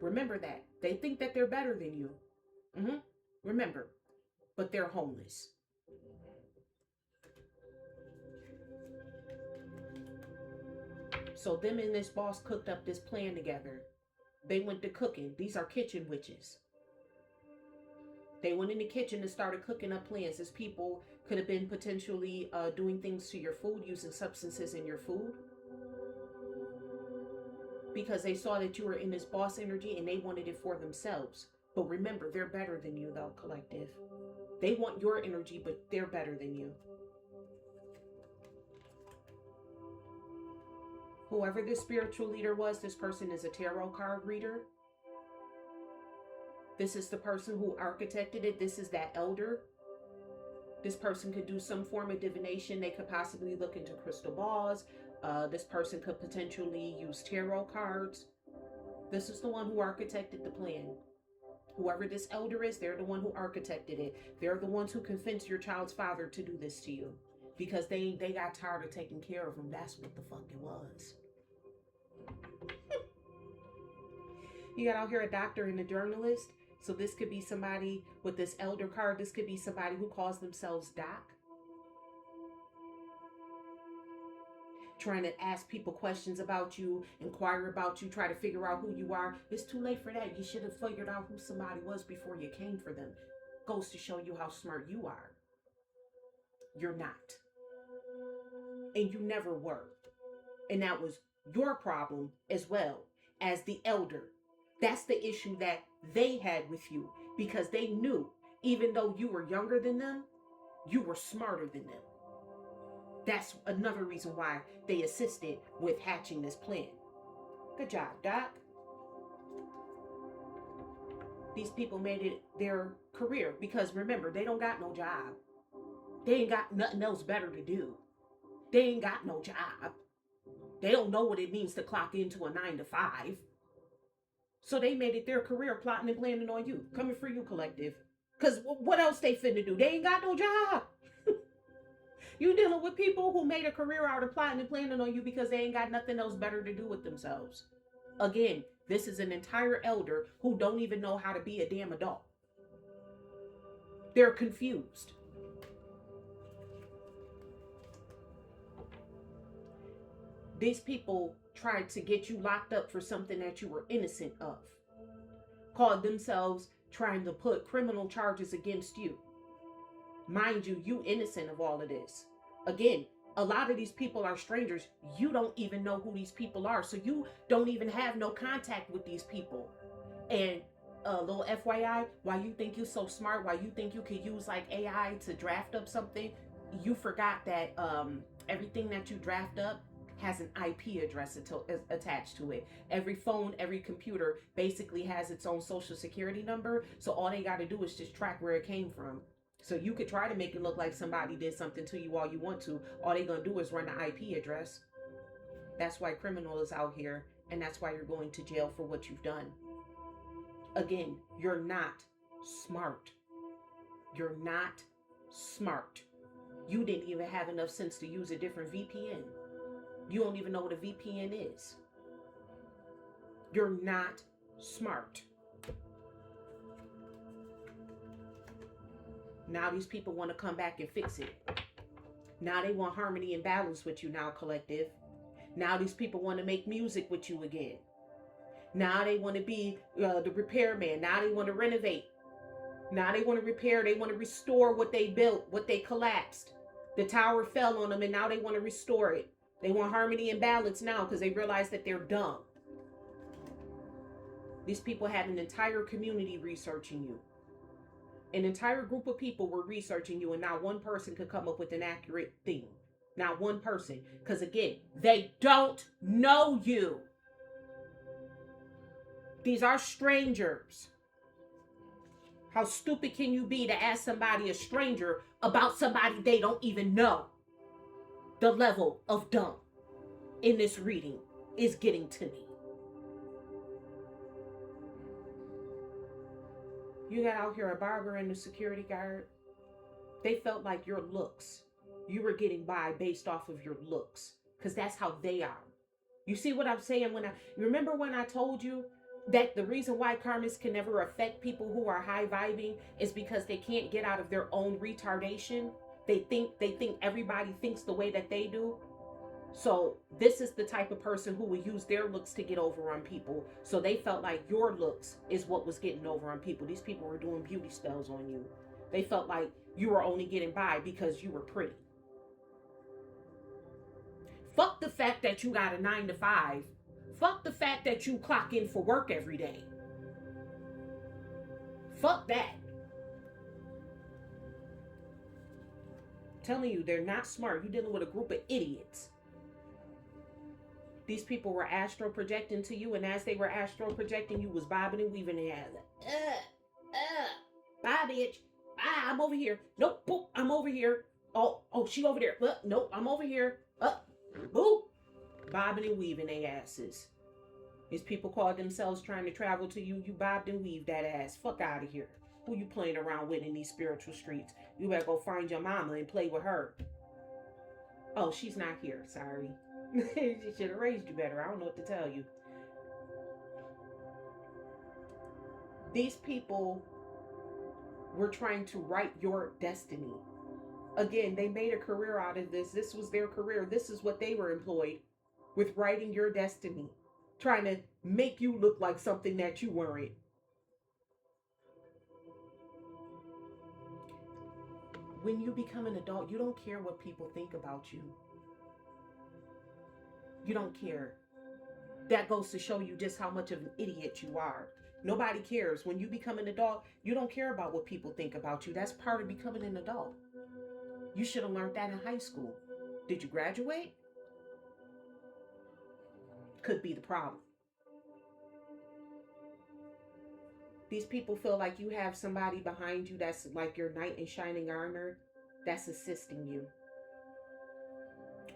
Remember that. They think that they're better than you. Remember, but they're homeless. So them and this boss cooked up this plan together. They went to cooking. These are kitchen witches. They went in the kitchen and started cooking up plans. These people could have been potentially doing things to your food, using substances in your food, because they saw that you were in this boss energy and they wanted it for themselves. But remember, they're better than you, though, collective. They want your energy, but they're better than you. Whoever this spiritual leader was, this person is a tarot card reader. This is the person who architected it. This is that elder. This person could do some form of divination. They could possibly look into crystal balls. This person could potentially use tarot cards. This is the one who architected the plan. Whoever this elder is, they're the one who architected it. They're the ones who convinced your child's father to do this to you. Because they got tired of taking care of him. That's what the fuck it was. You got out here a doctor and a journalist. So this could be somebody with this elder card. This could be somebody who calls themselves Doc. Trying to ask people questions about you, inquire about you, try to figure out who you are. It's too late for that. You should have figured out who somebody was before you came for them. Goes to show you how smart you are. You're not. And you never were. And that was your problem as well as the elder. That's the issue that they had with you, because they knew, even though you were younger than them, you were smarter than them. That's another reason why they assisted with hatching this plan. Good job, Doc. These people made it their career because, remember, they don't got no job. They ain't got nothing else better to do. They ain't got no job. They don't know what it means to clock into a 9 to 5. So they made it their career plotting and planning on you. Coming for you, collective. Because what else they finna do? They ain't got no job. You dealing with people who made a career out of plotting and planning on you because they ain't got nothing else better to do with themselves. Again, this is an entire elder who don't even know how to be a damn adult. They're confused. These people tried to get you locked up for something that you were innocent of. Called themselves trying to put criminal charges against you. Mind you, you innocent of all of this. Again, a lot of these people are strangers. You don't even know who these people are. So you don't even have no contact with these people. And a little FYI, why you think you're so smart, why you think you could use like AI to draft up something, you forgot that everything that you draft up has an IP address attached to it. Every phone, every computer basically has its own social security number. So all they got to do is just track where it came from. So you could try to make it look like somebody did something to you all you want to. All they're going to do is run the IP address. That's why criminal is out here. And that's why you're going to jail for what you've done. Again, you're not smart. You're not smart. You didn't even have enough sense to use a different VPN. You don't even know what a VPN is. You're not smart. Now these people want to come back and fix it. Now they want harmony and balance with you now, collective. Now these people want to make music with you again. Now they want to be the repairman. Now they want to renovate. Now they want to repair. They want to restore what they built, what they collapsed. The tower fell on them and now they want to restore it. They want harmony and balance now because they realize that they're dumb. These people had an entire community researching you. An entire group of people were researching you, and not one person could come up with an accurate thing. Not one person. Because again, they don't know you. These are strangers. How stupid can you be to ask somebody, a stranger, about somebody they don't even know? The level of dumb in this reading is getting to me. You got out here a barber and a security guard. They felt like your looks. You were getting by based off of your looks. Because that's how they are. You see what I'm saying? Remember when I told you that the reason why karmas can never affect people who are high vibing is because they can't get out of their own retardation? They think everybody thinks the way that they do. So this is the type of person who would use their looks to get over on people. So they felt like your looks is what was getting over on people. These people were doing beauty spells on you. They felt like you were only getting by because you were pretty. Fuck the fact that you got a 9 to 5. Fuck the fact that you clock in for work every day. Fuck that. I'm telling you, they're not smart. You're dealing with a group of idiots. These people were astral projecting to you, and as they were astral projecting, you was bobbing and weaving their head. Bye, bitch. Bye, I'm over here. Nope, boop, I'm over here. Oh, she over there. Nope, I'm over here. Boop. Bobbing and weaving their asses. These people called themselves trying to travel to you. You bobbed and weaved that ass. Fuck out of here. Who you playing around with in these spiritual streets? You better go find your mama and play with her. Oh, she's not here. Sorry. She should have raised you better. I don't know what to tell you. These people were trying to write your destiny. Again, they made a career out of this. This was their career. This is what they were employed with, writing your destiny. Trying to make you look like something that you weren't. When you become an adult, you don't care what people think about you. You don't care. That goes to show you just how much of an idiot you are. Nobody cares. When you become an adult, you don't care about what people think about you. That's part of becoming an adult. You should have learned that in high school. Did you graduate? Could be the problem. These people feel like you have somebody behind you that's like your knight in shining armor, that's assisting you.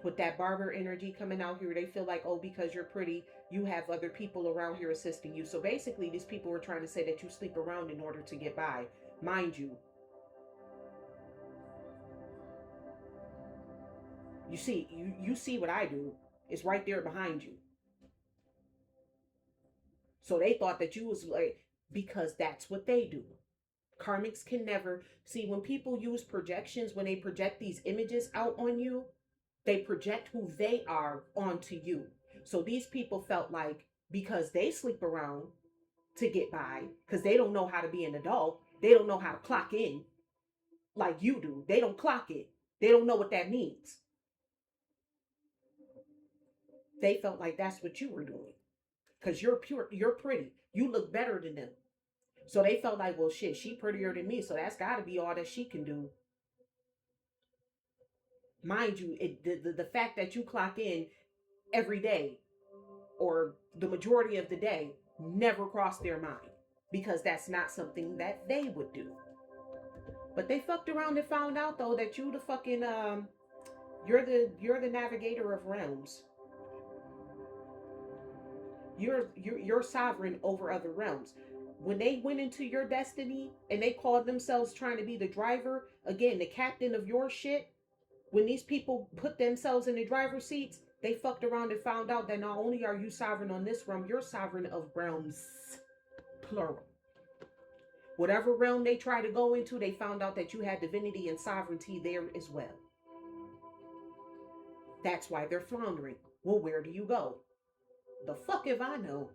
With that barber energy coming out here, they feel like, oh, because you're pretty, you have other people around here assisting you. So basically, these people were trying to say that you sleep around in order to get by. Mind you, you see what I do. It's right there behind you. So they thought that you was like, because that's what they do. Karmics can never see, when people use projections, when they project these images out on you, they project who they are onto you. So these people felt like because they sleep around to get by, because they don't know how to be an adult, they don't know how to clock in like you do. They don't clock it. They don't know what that means. They felt like that's what you were doing. Because you're pure, you're pretty. You look better than them. So they felt like, well, shit, she prettier than me, so that's got to be all that she can do. Mind you, the fact that you clock in every day or the majority of the day never crossed their mind, because that's not something that they would do. But they fucked around and found out though that you the fucking you're the navigator of realms. You're sovereign over other realms. When they went into your destiny and they called themselves trying to be the driver, again, the captain of your shit, when these people put themselves in the driver's seats, they fucked around and found out that not only are you sovereign on this realm, you're sovereign of realms, plural. Whatever realm they try to go into, they found out that you had divinity and sovereignty there as well. That's why they're floundering. Well, where do you go? The fuck if I know?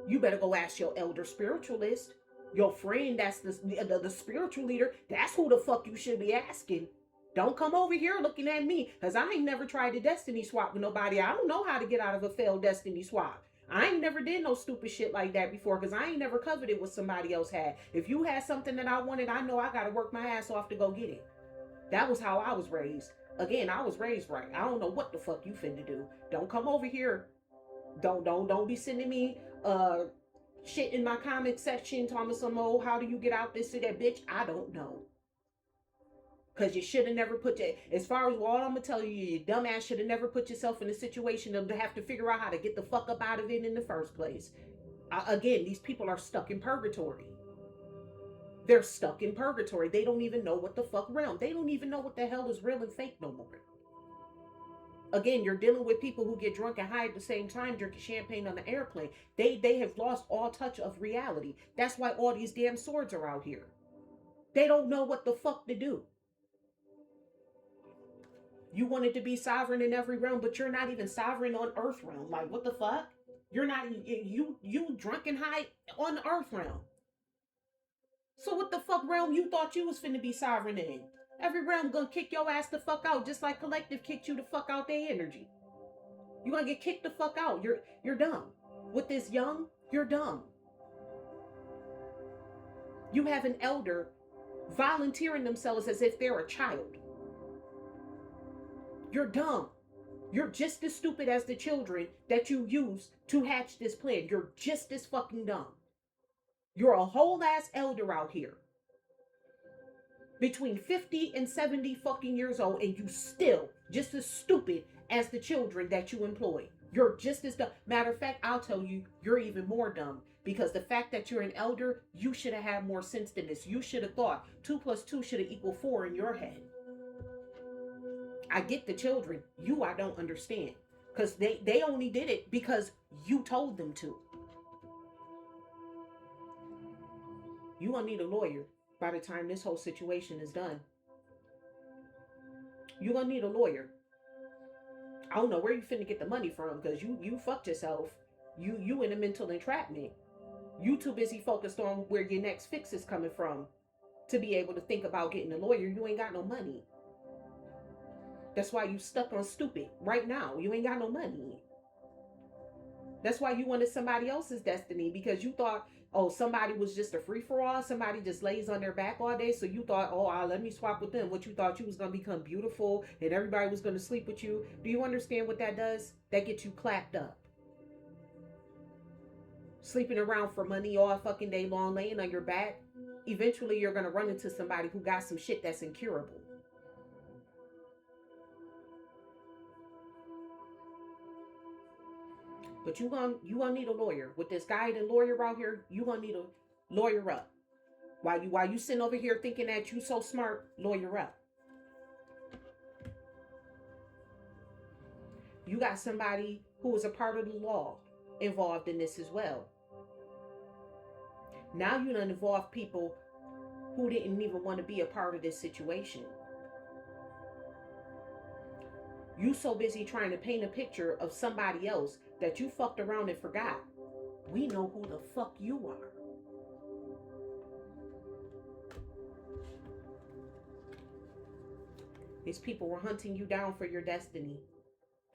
You better go ask your elder spiritualist, your friend that's the spiritual leader. That's who the fuck you should be asking. Don't come over here looking at me, because I ain't never tried to destiny swap with nobody. I don't know how to get out of a failed destiny swap. I ain't never did no stupid shit like that before, because I ain't never coveted what somebody else had. If you had something that I wanted, I know I got to work my ass off to go get it. That was how I was raised. Again, I was raised right. I don't know what the fuck you finna do. Don't come over here. Don't be sending me shit in my comment section telling me some, oh, how do you get out this or that, bitch? I don't know. Because you should have never put your, as far as all I'm going to tell you, you dumbass should have never put yourself in a situation to have to figure out how to get the fuck up out of it in the first place. Again, these people are stuck in purgatory. They're stuck in purgatory. They don't even know what the fuck realm. They don't even know what the hell is real and fake no more. Again, you're dealing with people who get drunk and high at the same time, drinking champagne on the airplane. They have lost all touch of reality. That's why all these damn swords are out here. They don't know what the fuck to do. You wanted to be sovereign in every realm, but you're not even sovereign on Earth realm. Like, what the fuck? You're not, you drunk and high on the Earth realm. So what the fuck realm you thought you was finna be sovereign in? Every realm gonna kick your ass the fuck out, just like Collective kicked you the fuck out their energy. You gonna get kicked the fuck out. You're dumb. With this young, you're dumb. You have an elder volunteering themselves as if they're a child. You're dumb. You're just as stupid as the children that you used to hatch this plan. You're just as fucking dumb. You're a whole ass elder out here. Between 50 and 70 fucking years old, and you still just as stupid as the children that you employ. You're just as dumb. Matter of fact, I'll tell you, you're even more dumb. Because the fact that you're an elder, you should have had more sense than this. You should have thought 2 + 2 should have equaled 4 in your head. I get the children. You, I don't understand. Because they only did it because you told them to. You gonna need a lawyer by the time this whole situation is done. You're gonna need a lawyer. I don't know where you finna get the money from, because you fucked yourself. You in a mental entrapment. You too busy focused on where your next fix is coming from to be able to think about getting a lawyer. You ain't got no money. That's why you stuck on stupid right now. You ain't got no money. That's why you wanted somebody else's destiny, because you thought, oh, somebody was just a free-for-all. Somebody just lays on their back all day. So you thought, oh, let me swap with them. What you thought, you was going to become beautiful and everybody was going to sleep with you. Do you understand what that does? That gets you clapped up. Sleeping around for money all fucking day long, laying on your back. Eventually, you're going to run into somebody who got some shit that's incurable. But you gonna need a lawyer. With this guided lawyer out here, you gonna need a lawyer up. While you sitting over here thinking that you so smart, lawyer up. You got somebody who is a part of the law involved in this as well. Now you done involve people who didn't even want to be a part of this situation. You so busy trying to paint a picture of somebody else that you fucked around and forgot. We know who the fuck you are. These people were hunting you down for your destiny,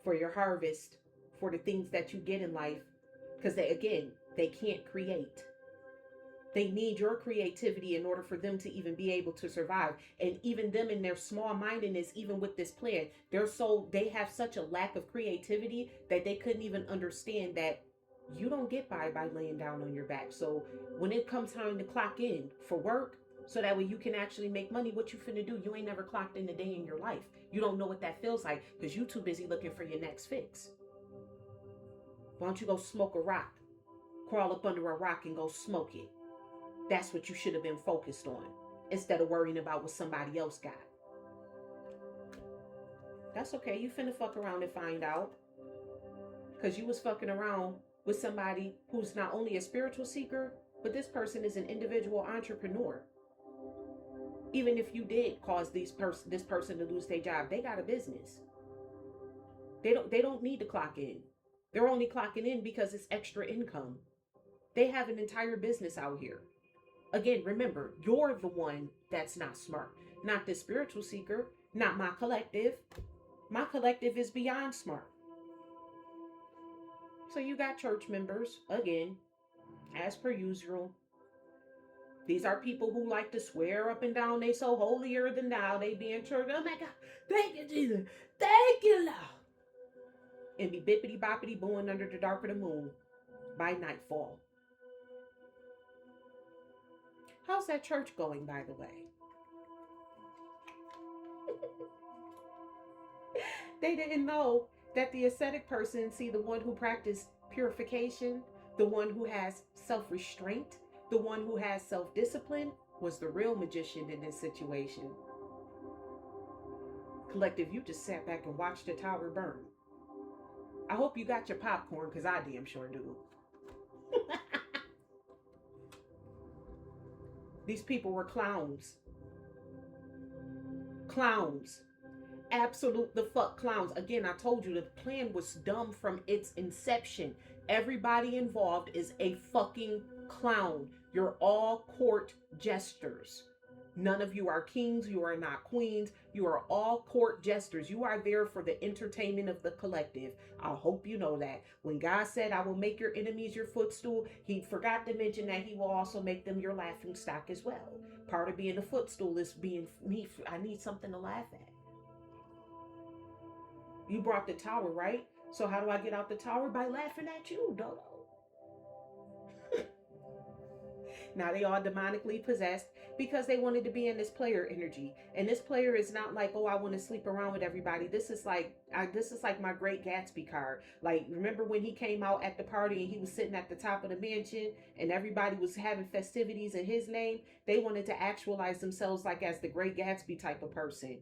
for your harvest, for the things that you get in life. Because they can't create. They need your creativity in order for them to even be able to survive. And even them in their small-mindedness, even with this plan, they have such a lack of creativity that they couldn't even understand that you don't get by laying down on your back. So when it comes time to clock in for work, so that way you can actually make money, what you finna do? You ain't never clocked in a day in your life. You don't know what that feels like because you too busy looking for your next fix. Why don't you go smoke a rock? Crawl up under a rock and go smoke it. That's what you should have been focused on instead of worrying about what somebody else got. That's okay. You finna fuck around and find out. Because you was fucking around with somebody who's not only a spiritual seeker, but this person is an individual entrepreneur. Even if you did cause this person to lose their job, they got a business. They don't need to clock in. They're only clocking in because it's extra income. They have an entire business out here. Again, remember, you're the one that's not smart. Not this spiritual seeker, not my collective. My collective is beyond smart. So you got church members, again, as per usual. These are people who like to swear up and down they so holier than thou. They be in church, oh my God, thank you, Jesus. Thank you, Lord. And be bippity boppity booing under the dark of the moon by nightfall. How's that church going, by the way? They didn't know that the ascetic person, see, the one who practiced purification, the one who has self-restraint, the one who has self-discipline, was the real magician in this situation. Collective, you just sat back and watched the tower burn. I hope you got your popcorn, because I damn sure do. These people were clowns. Clowns. Absolute the fuck clowns. Again, I told you the plan was dumb from its inception. Everybody involved is a fucking clown. You're all court jesters. None of you are kings. You are not queens. You are all court jesters. You are there for the entertainment of the collective. I hope you know that. When God said, I will make your enemies your footstool, he forgot to mention that he will also make them your laughing stock as well. Part of being a footstool is being me. I need something to laugh at. You brought the tower, right? So how do I get out the tower? By laughing at you, Dodo. Now they all demonically possessed because they wanted to be in this player energy. And this player is not like, oh, I want to sleep around with everybody. This is like my Great Gatsby card. Like, remember when he came out at the party and he was sitting at the top of the mansion and everybody was having festivities in his name? They wanted to actualize themselves like as the Great Gatsby type of person.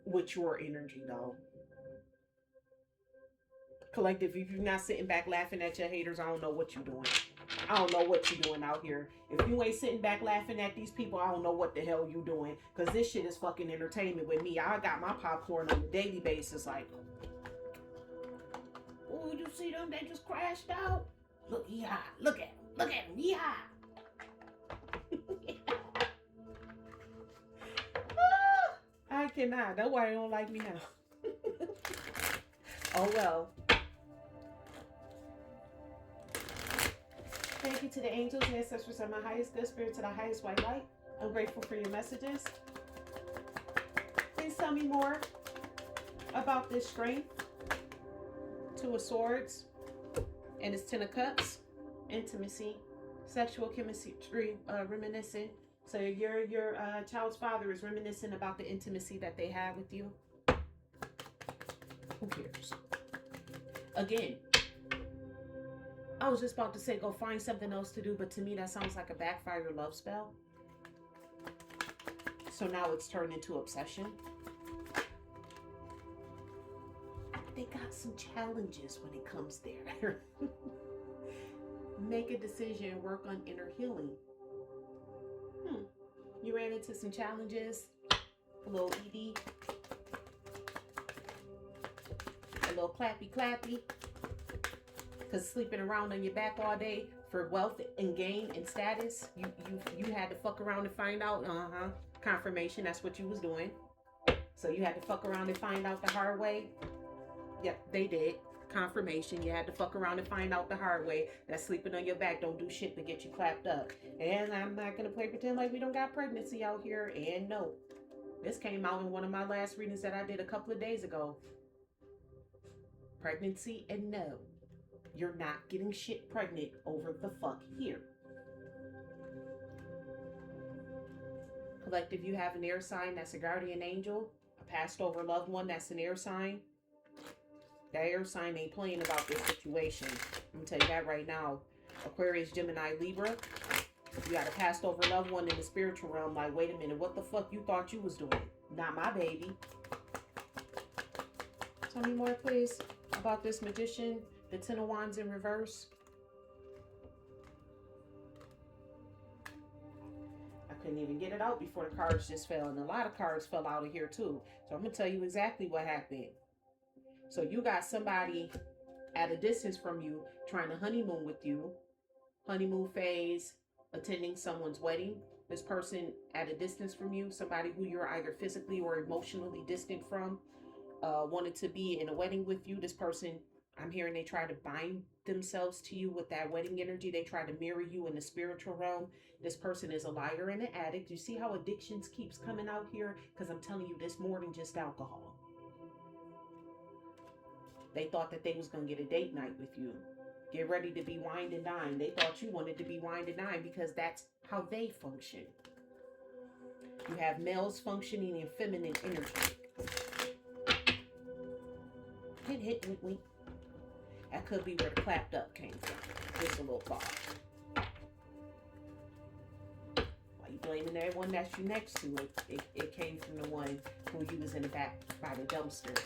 With your energy, though. Collective, if you're not sitting back laughing at your haters, I don't know what you're doing. I don't know what you're doing out here. If you ain't sitting back laughing at these people, I don't know what the hell you doing. Because this shit is fucking entertainment with me. I got my popcorn on a daily basis. Like, oh, you see them? They just crashed out. Look, yeah. Look at them. Look at them. Yeah. I cannot. That's why they don't like me now. Oh, well. Thank you to the angels, ancestors, and my highest good spirit, to the highest white light. I'm grateful for your messages. Please tell me more about this strength. Two of Swords and its Ten of Cups. Intimacy, sexual chemistry, reminiscent. So your child's father is reminiscent about the intimacy that they had with you. Who cares? Again, I was just about to say go find something else to do, but to me that sounds like a backfire love spell. So now it's turned into obsession. They got some challenges when it comes there. Make a decision, work on inner healing. You ran into some challenges, a little ED, a little clappy clappy, because sleeping around on your back all day for wealth and gain and status, you had to fuck around and find out. Confirmation, that's what you was doing. So you had to fuck around and find out the hard way. Yep, they did. Confirmation, you had to fuck around and find out the hard way that sleeping on your back don't do shit but get you clapped up. And I'm not gonna play pretend like we don't got pregnancy out here. And no, this came out in one of my last readings that I did a couple of days ago. Pregnancy, and no, you're not getting shit pregnant over the fuck here. Collective, you have an air sign that's a guardian angel, a passed over loved one that's an air sign. That air sign ain't playing about this situation. I'm gonna tell you that right now. Aquarius, Gemini, Libra. You got a passed over loved one in the spiritual realm. Like, wait a minute, what the fuck you thought you was doing? Not my baby. Tell me more, please, about this Magician, the Ten of Wands in reverse. I couldn't even get it out before the cards just fell. And a lot of cards fell out of here too. So I'm gonna tell you exactly what happened. So you got somebody at a distance from you trying to honeymoon with you. Honeymoon phase, attending someone's wedding. This person at a distance from you, somebody who you're either physically or emotionally distant from, wanted to be in a wedding with you. This person, I'm hearing they try to bind themselves to you with that wedding energy. They try to mirror you in the spiritual realm. This person is a liar and an addict. You see how addictions keeps coming out here? Because I'm telling you, this more than just alcohol. They thought that they was going to get a date night with you. Get ready to be wined and dined. They thought you wanted to be wined and dined because that's how they function. You have males functioning in feminine energy. Hit, wink. That could be where the clapped up came from. Just a little thought. Why you blaming that one that you next to? It came from the one who you was in the back by the dumpster.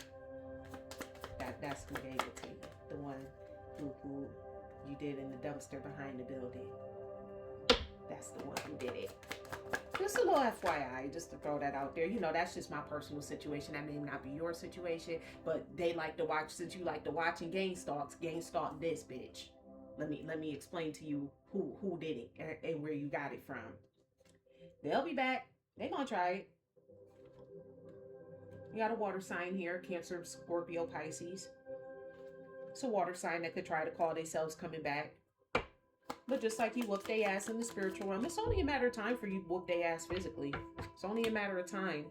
That's who gave it to you. The one who you did in the dumpster behind the building. That's the one who did it. Just a little FYI, just to throw that out there. You know, that's just my personal situation. That may not be your situation, but they like to watch, since you like to watch and gang stalk this bitch. Let me explain to you who did it and where you got it from. They'll be back. They gonna try it. You got a water sign here, Cancer, Scorpio, Pisces. It's a water sign that could try to call themselves coming back. But just like you whoop their ass in the spiritual realm, it's only a matter of time for you to whoop their ass physically. It's only a matter of time.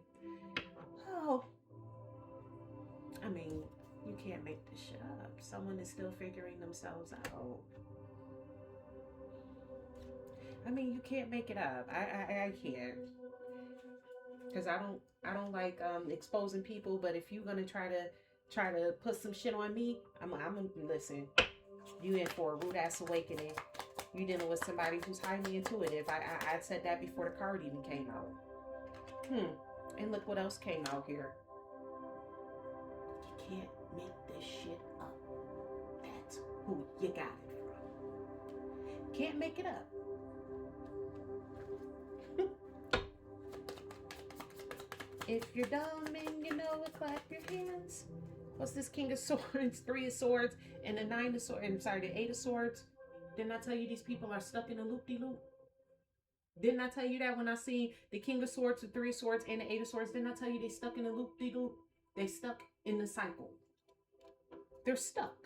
Oh, I mean, you can't make this shit up. Someone is still figuring themselves out. I mean, you can't make it up. I can't. Because I don't like exposing people, but if you're gonna try to put some shit on me, I'm gonna listen. You in for a rude ass awakening. You dealing with somebody who's highly intuitive. I said that before the card even came out. And look what else came out here. You can't make this shit up. That's who you got it from. Can't make it up. If you're dumb and you know it, clap your hands. What's this? King of Swords, Three of Swords, and the Nine of Swords. I'm sorry, the Eight of Swords. Didn't I tell you these people are stuck in a loop-de-loop? Didn't I tell you that when I see the King of Swords, the Three of Swords, and the Eight of Swords? Didn't I tell you they stuck in a loop-de-loop? They stuck in the cycle. They're stuck.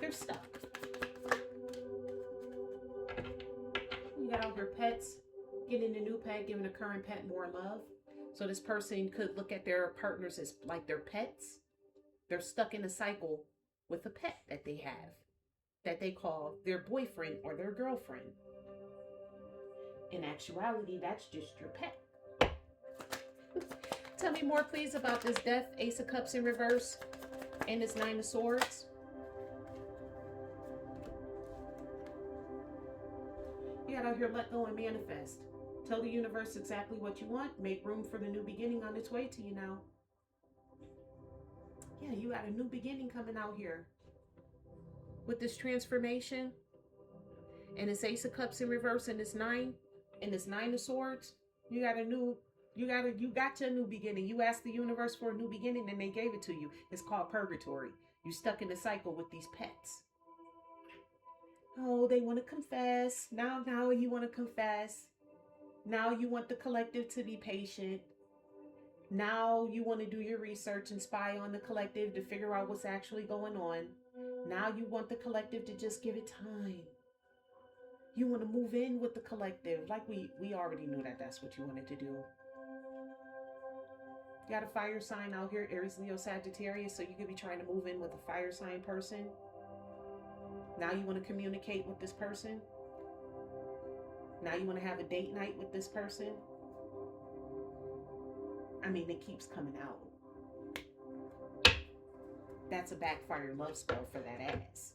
They're stuck. You got all your pets. Getting a new pet, giving a current pet more love. So this person could look at their partners as like their pets. They're stuck in a cycle with a pet that they have, that they call their boyfriend or their girlfriend. In actuality, that's just your pet. Tell me more, please, about this Death, Ace of Cups in reverse, and this Nine of Swords. You got out here, let go and manifest. Tell the universe exactly what you want. Make room for the new beginning on its way to you now. Yeah, you got a new beginning coming out here. With this transformation. And this Ace of Cups in reverse and this Nine of Swords. You got your new beginning. You asked the universe for a new beginning and they gave it to you. It's called purgatory. You stuck in a cycle with these pets. Oh, they want to confess. Now you want to confess. Now you want the collective to be patient. Now you want to do your research and spy on the collective to figure out what's actually going on. Now you want the collective to just give it time. You want to move in with the collective. Like we already knew that that's what you wanted to do. You got a fire sign out here, Aries, Leo, Sagittarius, so you could be trying to move in with a fire sign person. Now you want to communicate with this person. Now you want to have a date night with this person. I mean, it keeps coming out. That's a backfire love spell for that ass.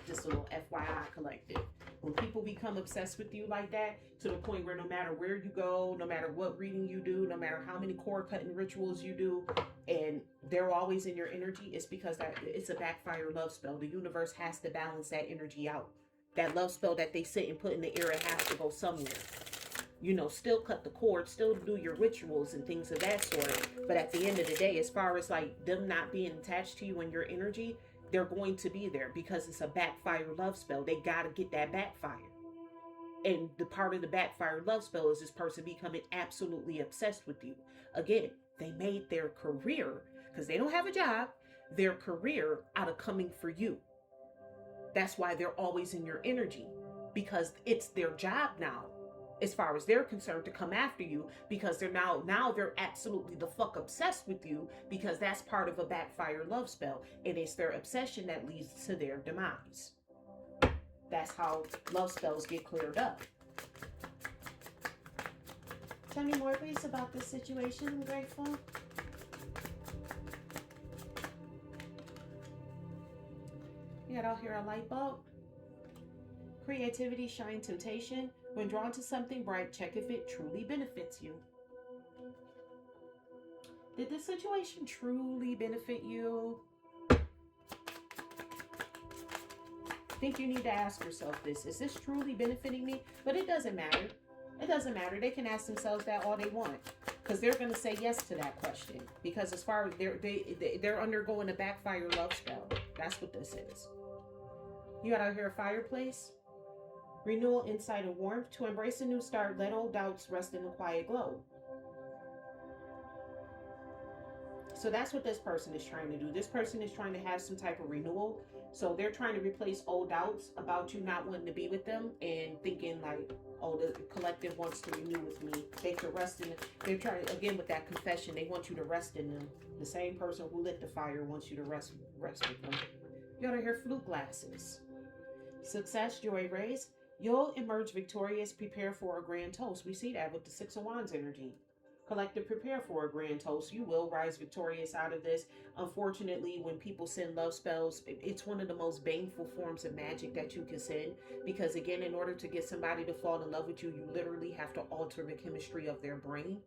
Just a little FYI, collective. When people become obsessed with you like that, to the point where no matter where you go, no matter what reading you do, no matter how many cord cutting rituals you do, and they're always in your energy, it's because that it's a backfire love spell. The universe has to balance that energy out. That love spell that they sit and put in the air, it has to go somewhere. You know, still cut the cord, still do your rituals and things of that sort. But at the end of the day, as far as like them not being attached to you and your energy, they're going to be there because it's a backfire love spell. They got to get that backfire. And the part of the backfire love spell is this person becoming absolutely obsessed with you. Again, they made their career, because they don't have a job, their career out of coming for you. That's why they're always in your energy, because it's their job now, as far as they're concerned, to come after you, because they're now they're absolutely the fuck obsessed with you, because that's part of a backfire love spell, and it's their obsession that leads to their demise. That's how love spells get cleared up. Tell me more, please, about this situation. I'm grateful. You got out here a light bulb. Creativity, shine, temptation. When drawn to something bright, check if it truly benefits you. Did this situation truly benefit you? I think you need to ask yourself this. Is this truly benefiting me? But it doesn't matter. It doesn't matter. They can ask themselves that all they want, because they're going to say yes to that question. Because as far as they're undergoing a backfire love spell. That's what this is. You got out here a fireplace. Renewal, insight, and warmth. To embrace a new start, let old doubts rest in a quiet glow. So that's what this person is trying to do. This person is trying to have some type of renewal. So they're trying to replace old doubts about you not wanting to be with them and thinking like, oh, the collective wants to renew with me. They can rest in it. They're trying, again, with that confession, they want you to rest in them. The same person who lit the fire wants you to rest with them. You gotta hear flute glasses. Success, joy, raise. You'll emerge victorious. Prepare for a grand toast. We see that with the Six of Wands energy. Collective, prepare for a grand toast. You will rise victorious out of this. Unfortunately, when people send love spells, it's one of the most baneful forms of magic that you can send. Because again, in order to get somebody to fall in love with you, you literally have to alter the chemistry of their brain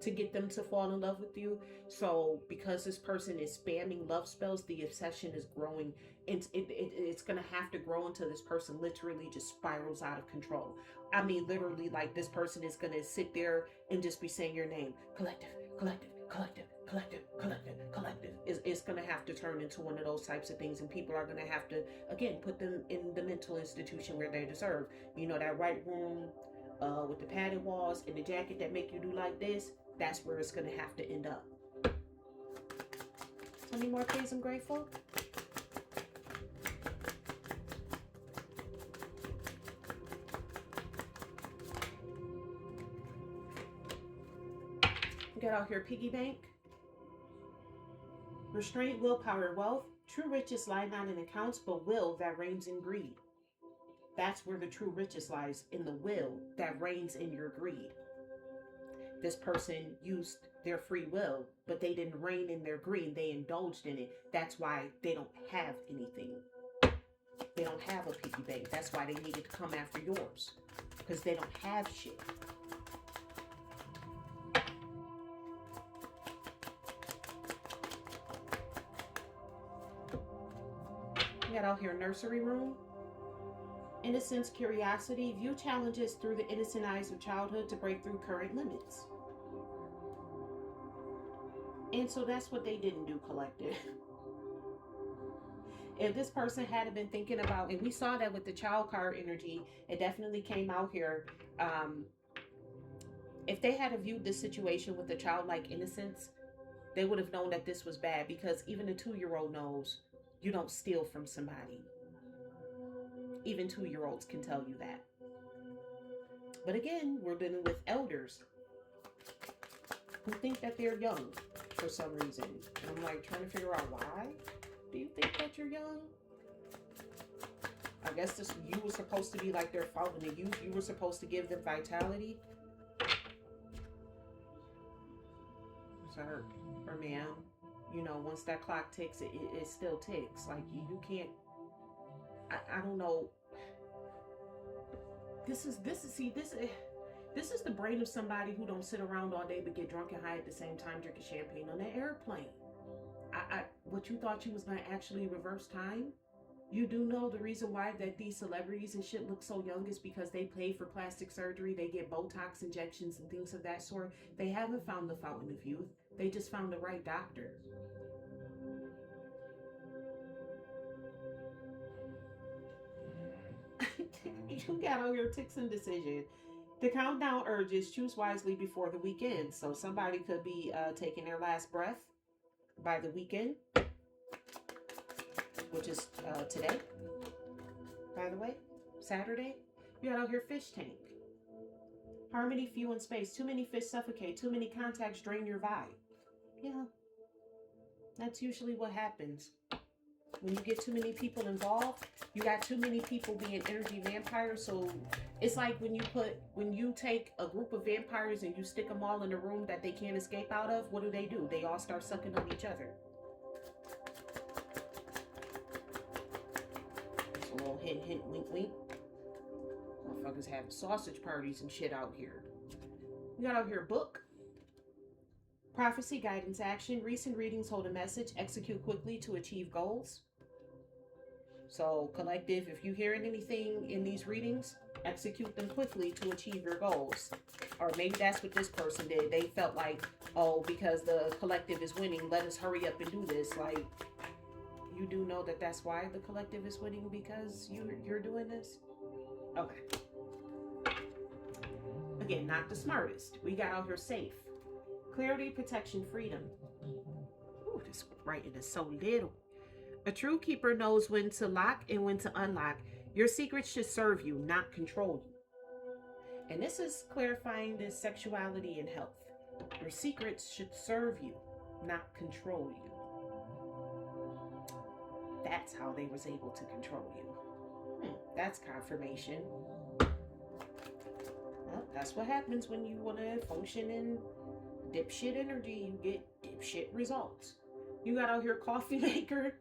to get them to fall in love with you. So because this person is spamming love spells, the obsession is growing. It's going to have to grow until this person literally just spirals out of control. I mean, literally, like, this person is going to sit there and just be saying your name. Collective, collective, collective, collective, collective, collective. It's going to have to turn into one of those types of things. And people are going to have to, again, put them in the mental institution where they deserve. You know, that right room with the padded walls and the jacket that make you do like this. That's where it's going to have to end up. Any more praise and grateful? Get out here, piggy bank. Restraint, willpower, wealth. True riches lie not in accounts, but will that reigns in greed. That's where the true riches lies, in the will that reigns in your greed. This person used their free will, but they didn't reign in their greed. They indulged in it. That's why they don't have anything. They don't have a piggy bank. That's why they needed to come after yours, because they don't have shit. We got out here nursery room. Innocence, curiosity. View challenges through the innocent eyes of childhood to break through current limits. And so that's what they didn't do, collective. If this person had been thinking about, and we saw that with the child card energy, it definitely came out here. If they had viewed this situation with the childlike innocence, they would have known that this was bad, because even a 2-year-old knows you don't steal from somebody. Even 2-year-olds can tell you that. But again, we're dealing with elders who think that they're young for some reason. And I'm like trying to figure out, why do you think that you're young? I guess this, you were supposed to be like their fountain of youth. You were supposed to give them vitality. Sir or ma'am, you know, once that clock ticks, it still ticks. Like, you can't, I don't know. This is the brain of somebody who don't sit around all day but get drunk and high at the same time drinking champagne on an airplane. What you thought you was gonna actually reverse time? You do know the reason why that these celebrities and shit look so young is because they pay for plastic surgery. They get Botox injections and things of that sort. They haven't found the fountain of youth. They just found the right doctor. You got on your ticks and decision. The countdown urges, choose wisely before the weekend. So somebody could be taking their last breath by the weekend, which is today, by the way, Saturday. You got out here fish tank. Harmony, few in space. Too many fish suffocate. Too many contacts drain your vibe. Yeah, that's usually what happens. When you get too many people involved, you got too many people being energy vampires. So it's like when you take a group of vampires and you stick them all in a room that they can't escape out of, what do? They all start sucking on each other. It's a little hint, hint, wink, wink. Motherfuckers having sausage parties and shit out here. We got out here book. Prophecy, guidance, action. Recent readings hold a message. Execute quickly to achieve goals. So collective, if you're hearing anything in these readings, execute them quickly to achieve your goals. Or maybe that's what this person did. They felt like, oh, because the collective is winning, let us hurry up and do this. Like, you do know that that's why the collective is winning, because you're doing this? Okay. Again, not the smartest. We got out here safe. Clarity, protection, freedom. Ooh, this writing is so little. A true keeper knows when to lock and when to unlock. Your secrets should serve you, not control you. And this is clarifying this sexuality and health. Your secrets should serve you, not control you. That's how they was able to control you. That's confirmation. Well, that's what happens when you want to function in dipshit energy. You get dipshit results. You got out here coffee maker.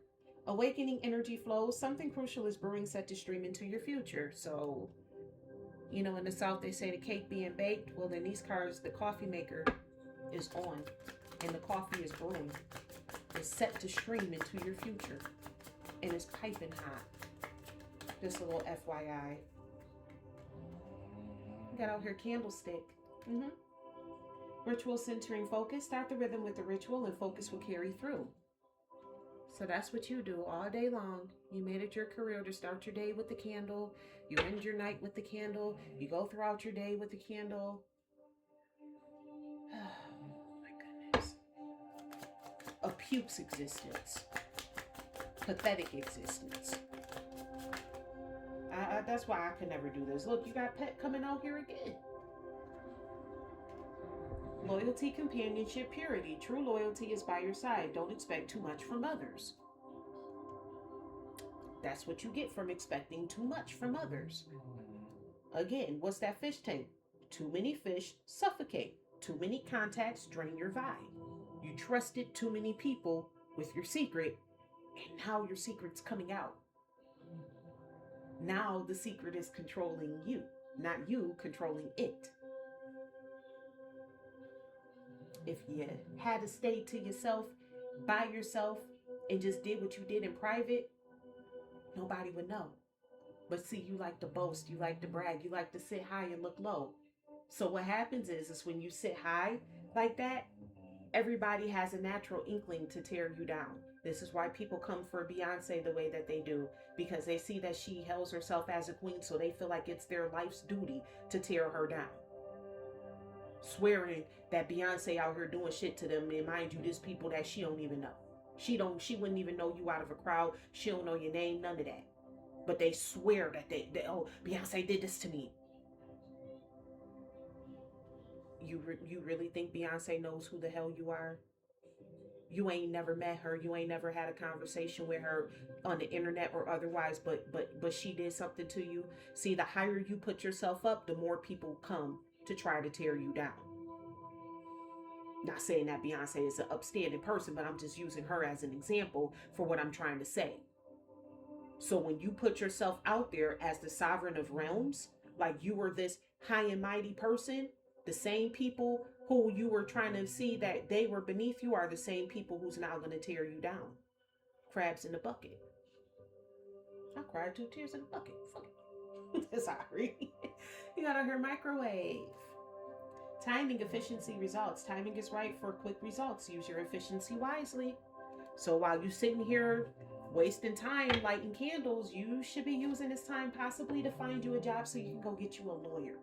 Awakening energy flows. Something crucial is brewing, set to stream into your future. So, you know, in the South, they say the cake being baked. Well, in these cards, the coffee maker is on and the coffee is brewing. It's set to stream into your future and it's piping hot. Just a little FYI. Got out here candlestick. Ritual centering focus. Start the rhythm with the ritual and focus will carry through. So that's what you do all day long. You made it your career to start your day with the candle. You end your night with the candle. You go throughout your day with the candle. Oh my goodness. A puke's existence. Pathetic existence. That's why I could never do this. Look, you got Pet coming out here again. Loyalty, companionship, purity. True loyalty is by your side. Don't expect too much from others. That's what you get from expecting too much from others. Again, what's that fish tank? Too many fish suffocate. Too many contacts drain your vibe. You trusted too many people with your secret, and now your secret's coming out. Now the secret is controlling you, not you controlling it. If you had to stay to yourself, by yourself, and just did what you did in private, nobody would know. But see, you like to boast, you like to brag, you like to sit high and look low. So what happens is when you sit high like that, everybody has a natural inkling to tear you down. This is why people come for Beyonce the way that they do, because they see that she hails herself as a queen, so they feel like it's their life's duty to tear her down. Swearing that Beyonce out here doing shit to them, and mind you, there's people that she don't even know. She wouldn't even know you out of a crowd. She don't know your name, none of that. But they swear that they oh, Beyonce did this to me. You really think Beyonce knows who the hell you are? You ain't never met her. You ain't never had a conversation with her on the internet or otherwise, but she did something to you. See, the higher you put yourself up, the more people come to try to tear you down. Not saying that Beyonce is an upstanding person, but I'm just using her as an example for what I'm trying to say. So when you put yourself out there as the sovereign of realms, like you were this high and mighty person, the same people who you were trying to see that they were beneath you are the same people who's now going to tear you down. Crabs in the bucket. I cried 2 tears in a bucket. Fuck it. Sorry. You got to hear microwave. Timing, efficiency, results. Timing is right for quick results. Use your efficiency wisely. So while you're sitting here wasting time lighting candles, you should be using this time possibly to find you a job so you can go get you a lawyer.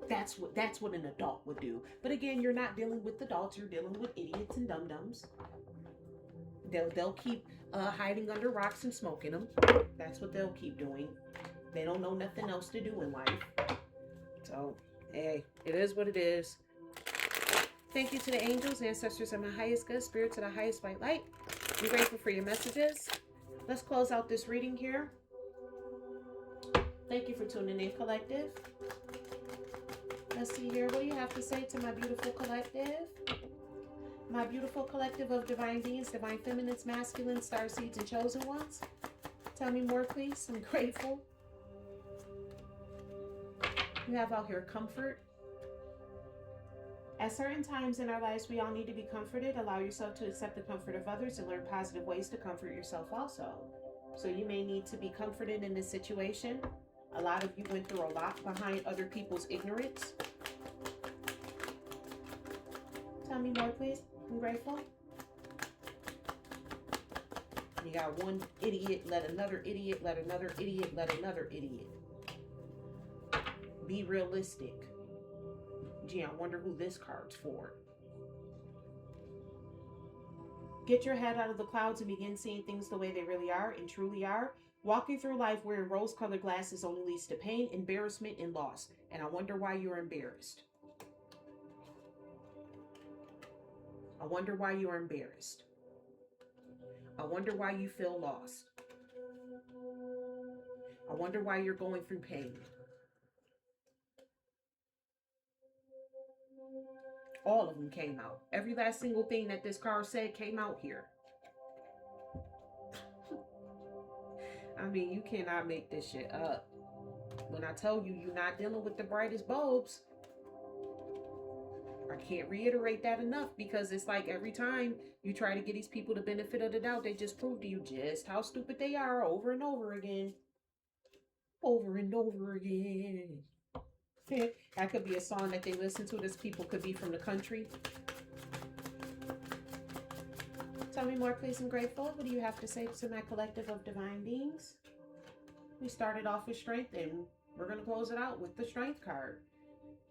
That's what an adult would do. But again, you're not dealing with adults. You're dealing with idiots and dum-dums. They'll keep hiding under rocks and smoking them. That's what they'll keep doing. They don't know nothing else to do in life. So, hey, it is what it is. Thank you to the angels, ancestors of my highest good, spirits of the highest white light. I'm grateful for your messages. Let's close out this reading here. Thank you for tuning in, collective. Let's see here. What do you have to say to my beautiful collective? My beautiful collective of divine beings, divine feminines, masculine, star seeds, and chosen ones. Tell me more, please. I'm grateful. You have out here comfort, At certain times in our lives, we all need to be comforted. Allow yourself to accept the comfort of others and learn positive ways to comfort yourself also. So you may need to be comforted in this situation. A lot of you went through a lot behind other people's ignorance. Tell me more, please. I'm grateful. You got one idiot, let another idiot, let another idiot, let another idiot. Be realistic. Gee, I wonder who this card's for. Get your head out of the clouds and begin seeing things the way they really are and truly are. Walking through life wearing rose-colored glasses only leads to pain, embarrassment, and loss. And I wonder why you're embarrassed. I wonder why you're embarrassed. I wonder why you feel lost. I wonder why you're going through pain. All of them came out. Every last single thing that this card said came out here. I mean, you cannot make this shit up. When I tell you you're not dealing with the brightest bulbs, I can't reiterate that enough, because it's like every time you try to give these people the benefit of the doubt, they just prove to you just how stupid they are over and over again. Over and over again. That could be a song that they listen to. This people could be from the country. Tell me more, please. I'm grateful. What do you have to say to my collective of divine beings? We started off with strength, and we're going to close it out with the strength card.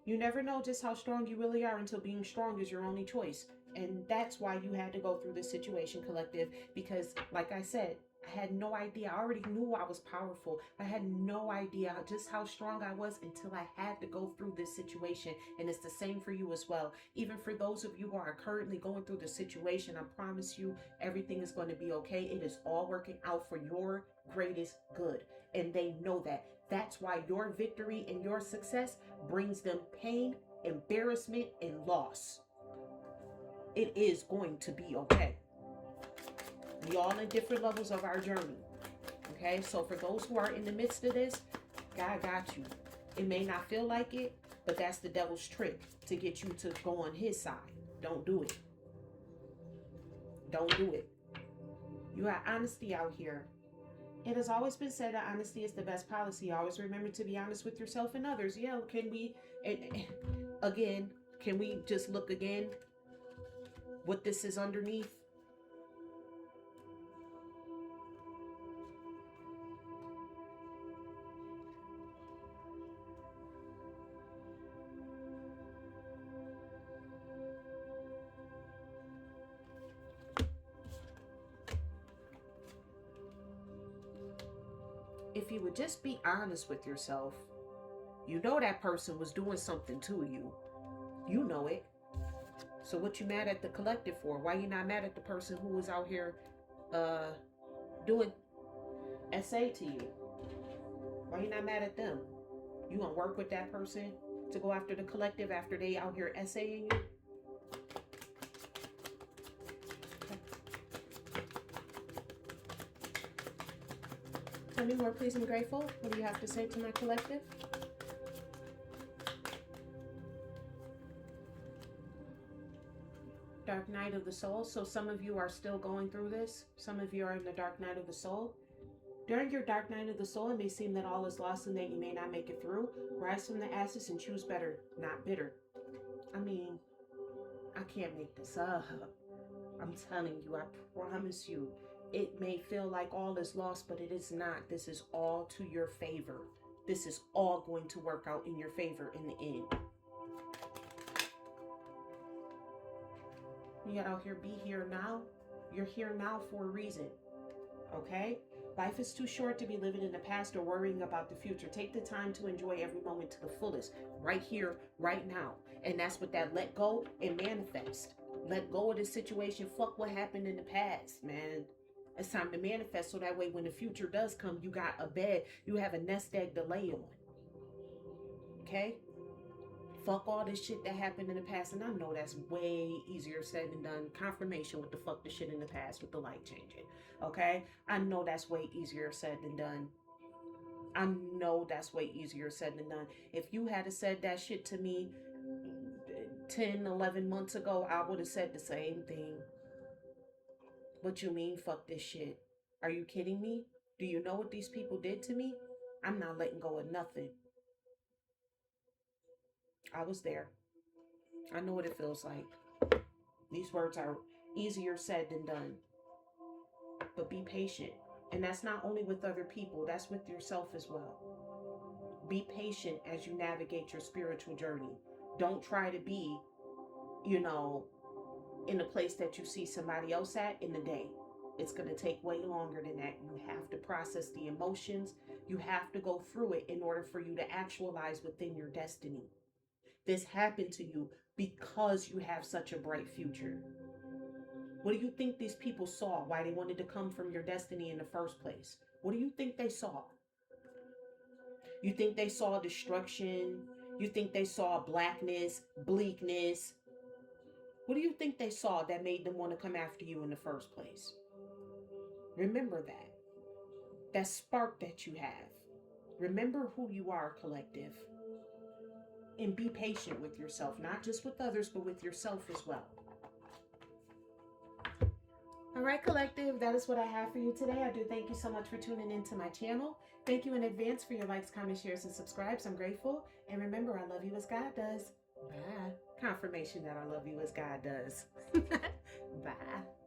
You never know just how strong you really are until being strong is your only choice. And that's why you had to go through this situation, collective, because like I said, I had no idea. I already knew I was powerful. I had no idea just how strong I was until I had to go through this situation. And it's the same for you as well. Even for those of you who are currently going through the situation, I promise you everything is going to be okay. It is all working out for your greatest good. And they know that. That's why your victory and your success brings them pain, embarrassment, and loss. It is going to be okay. We all in different levels of our journey. Okay, so for those who are in the midst of this, God got you. It may not feel like it, but that's the devil's trick to get you to go on his side. Don't do it. Don't do it. You have honesty out here. It has always been said that honesty is the best policy. Always remember to be honest with yourself and others. Yeah, can we, again, can we just look again what this is underneath? If you would just be honest with yourself, you know that person was doing something to you. You know it. So what you mad at the collective for? Why you not mad at the person who was out here doing SA to you? Why you not mad at them? You gonna work with that person to go after the collective after they out here essaying you? Tell me more, please. I'm grateful. What do you have to say to my collective? Dark night of the soul. So some of you are still going through this. Some of you are in the dark night of the soul. During your dark night of the soul, it may seem that all is lost and that you may not make it through. Rise from the ashes and choose better, not bitter. I mean, I can't make this up. I'm telling you, I promise you. It may feel like all is lost, but it is not. This is all to your favor. This is all going to work out in your favor in the end. You got out here, be here now. You're here now for a reason. Okay? Life is too short to be living in the past or worrying about the future. Take the time to enjoy every moment to the fullest. Right here, right now. And that's what that let go and manifest. Let go of the situation. Fuck what happened in the past, man. It's time to manifest so that way when the future does come, you got a bed, you have a nest egg to lay on. Okay? Fuck all this shit that happened in the past. And I know that's way easier said than done. Confirmation with the fuck the shit in the past with the light changing. Okay? I know that's way easier said than done. I know that's way easier said than done. If you had said that shit to me 10, 11 months ago, I would have said the same thing. What you mean, fuck this shit? Are you kidding me? Do you know what these people did to me? I'm not letting go of nothing. I was there. I know what it feels like. These words are easier said than done. But be patient. And that's not only with other people, that's with yourself as well. Be patient as you navigate your spiritual journey. Don't try to be, in a place that you see somebody else at in a day. It's going to take way longer than that. You have to process the emotions. You have to go through it in order for you to actualize within your destiny. This happened to you because you have such a bright future. What do you think these people saw? Why they wanted to come from your destiny in the first place? What do you think they saw? You think they saw destruction? You think they saw blackness, bleakness? What do you think they saw that made them want to come after you in the first place? Remember that spark that you have. Remember who you are, collective. And be patient with yourself, not just with others, but with yourself as well. All right, collective, that is what I have for you today. I do thank you so much for tuning into my channel. Thank you in advance for your likes, comments, shares, and subscribes. I'm grateful. And remember, I love you as God does. Bye. Confirmation that I love you as God does. Bye.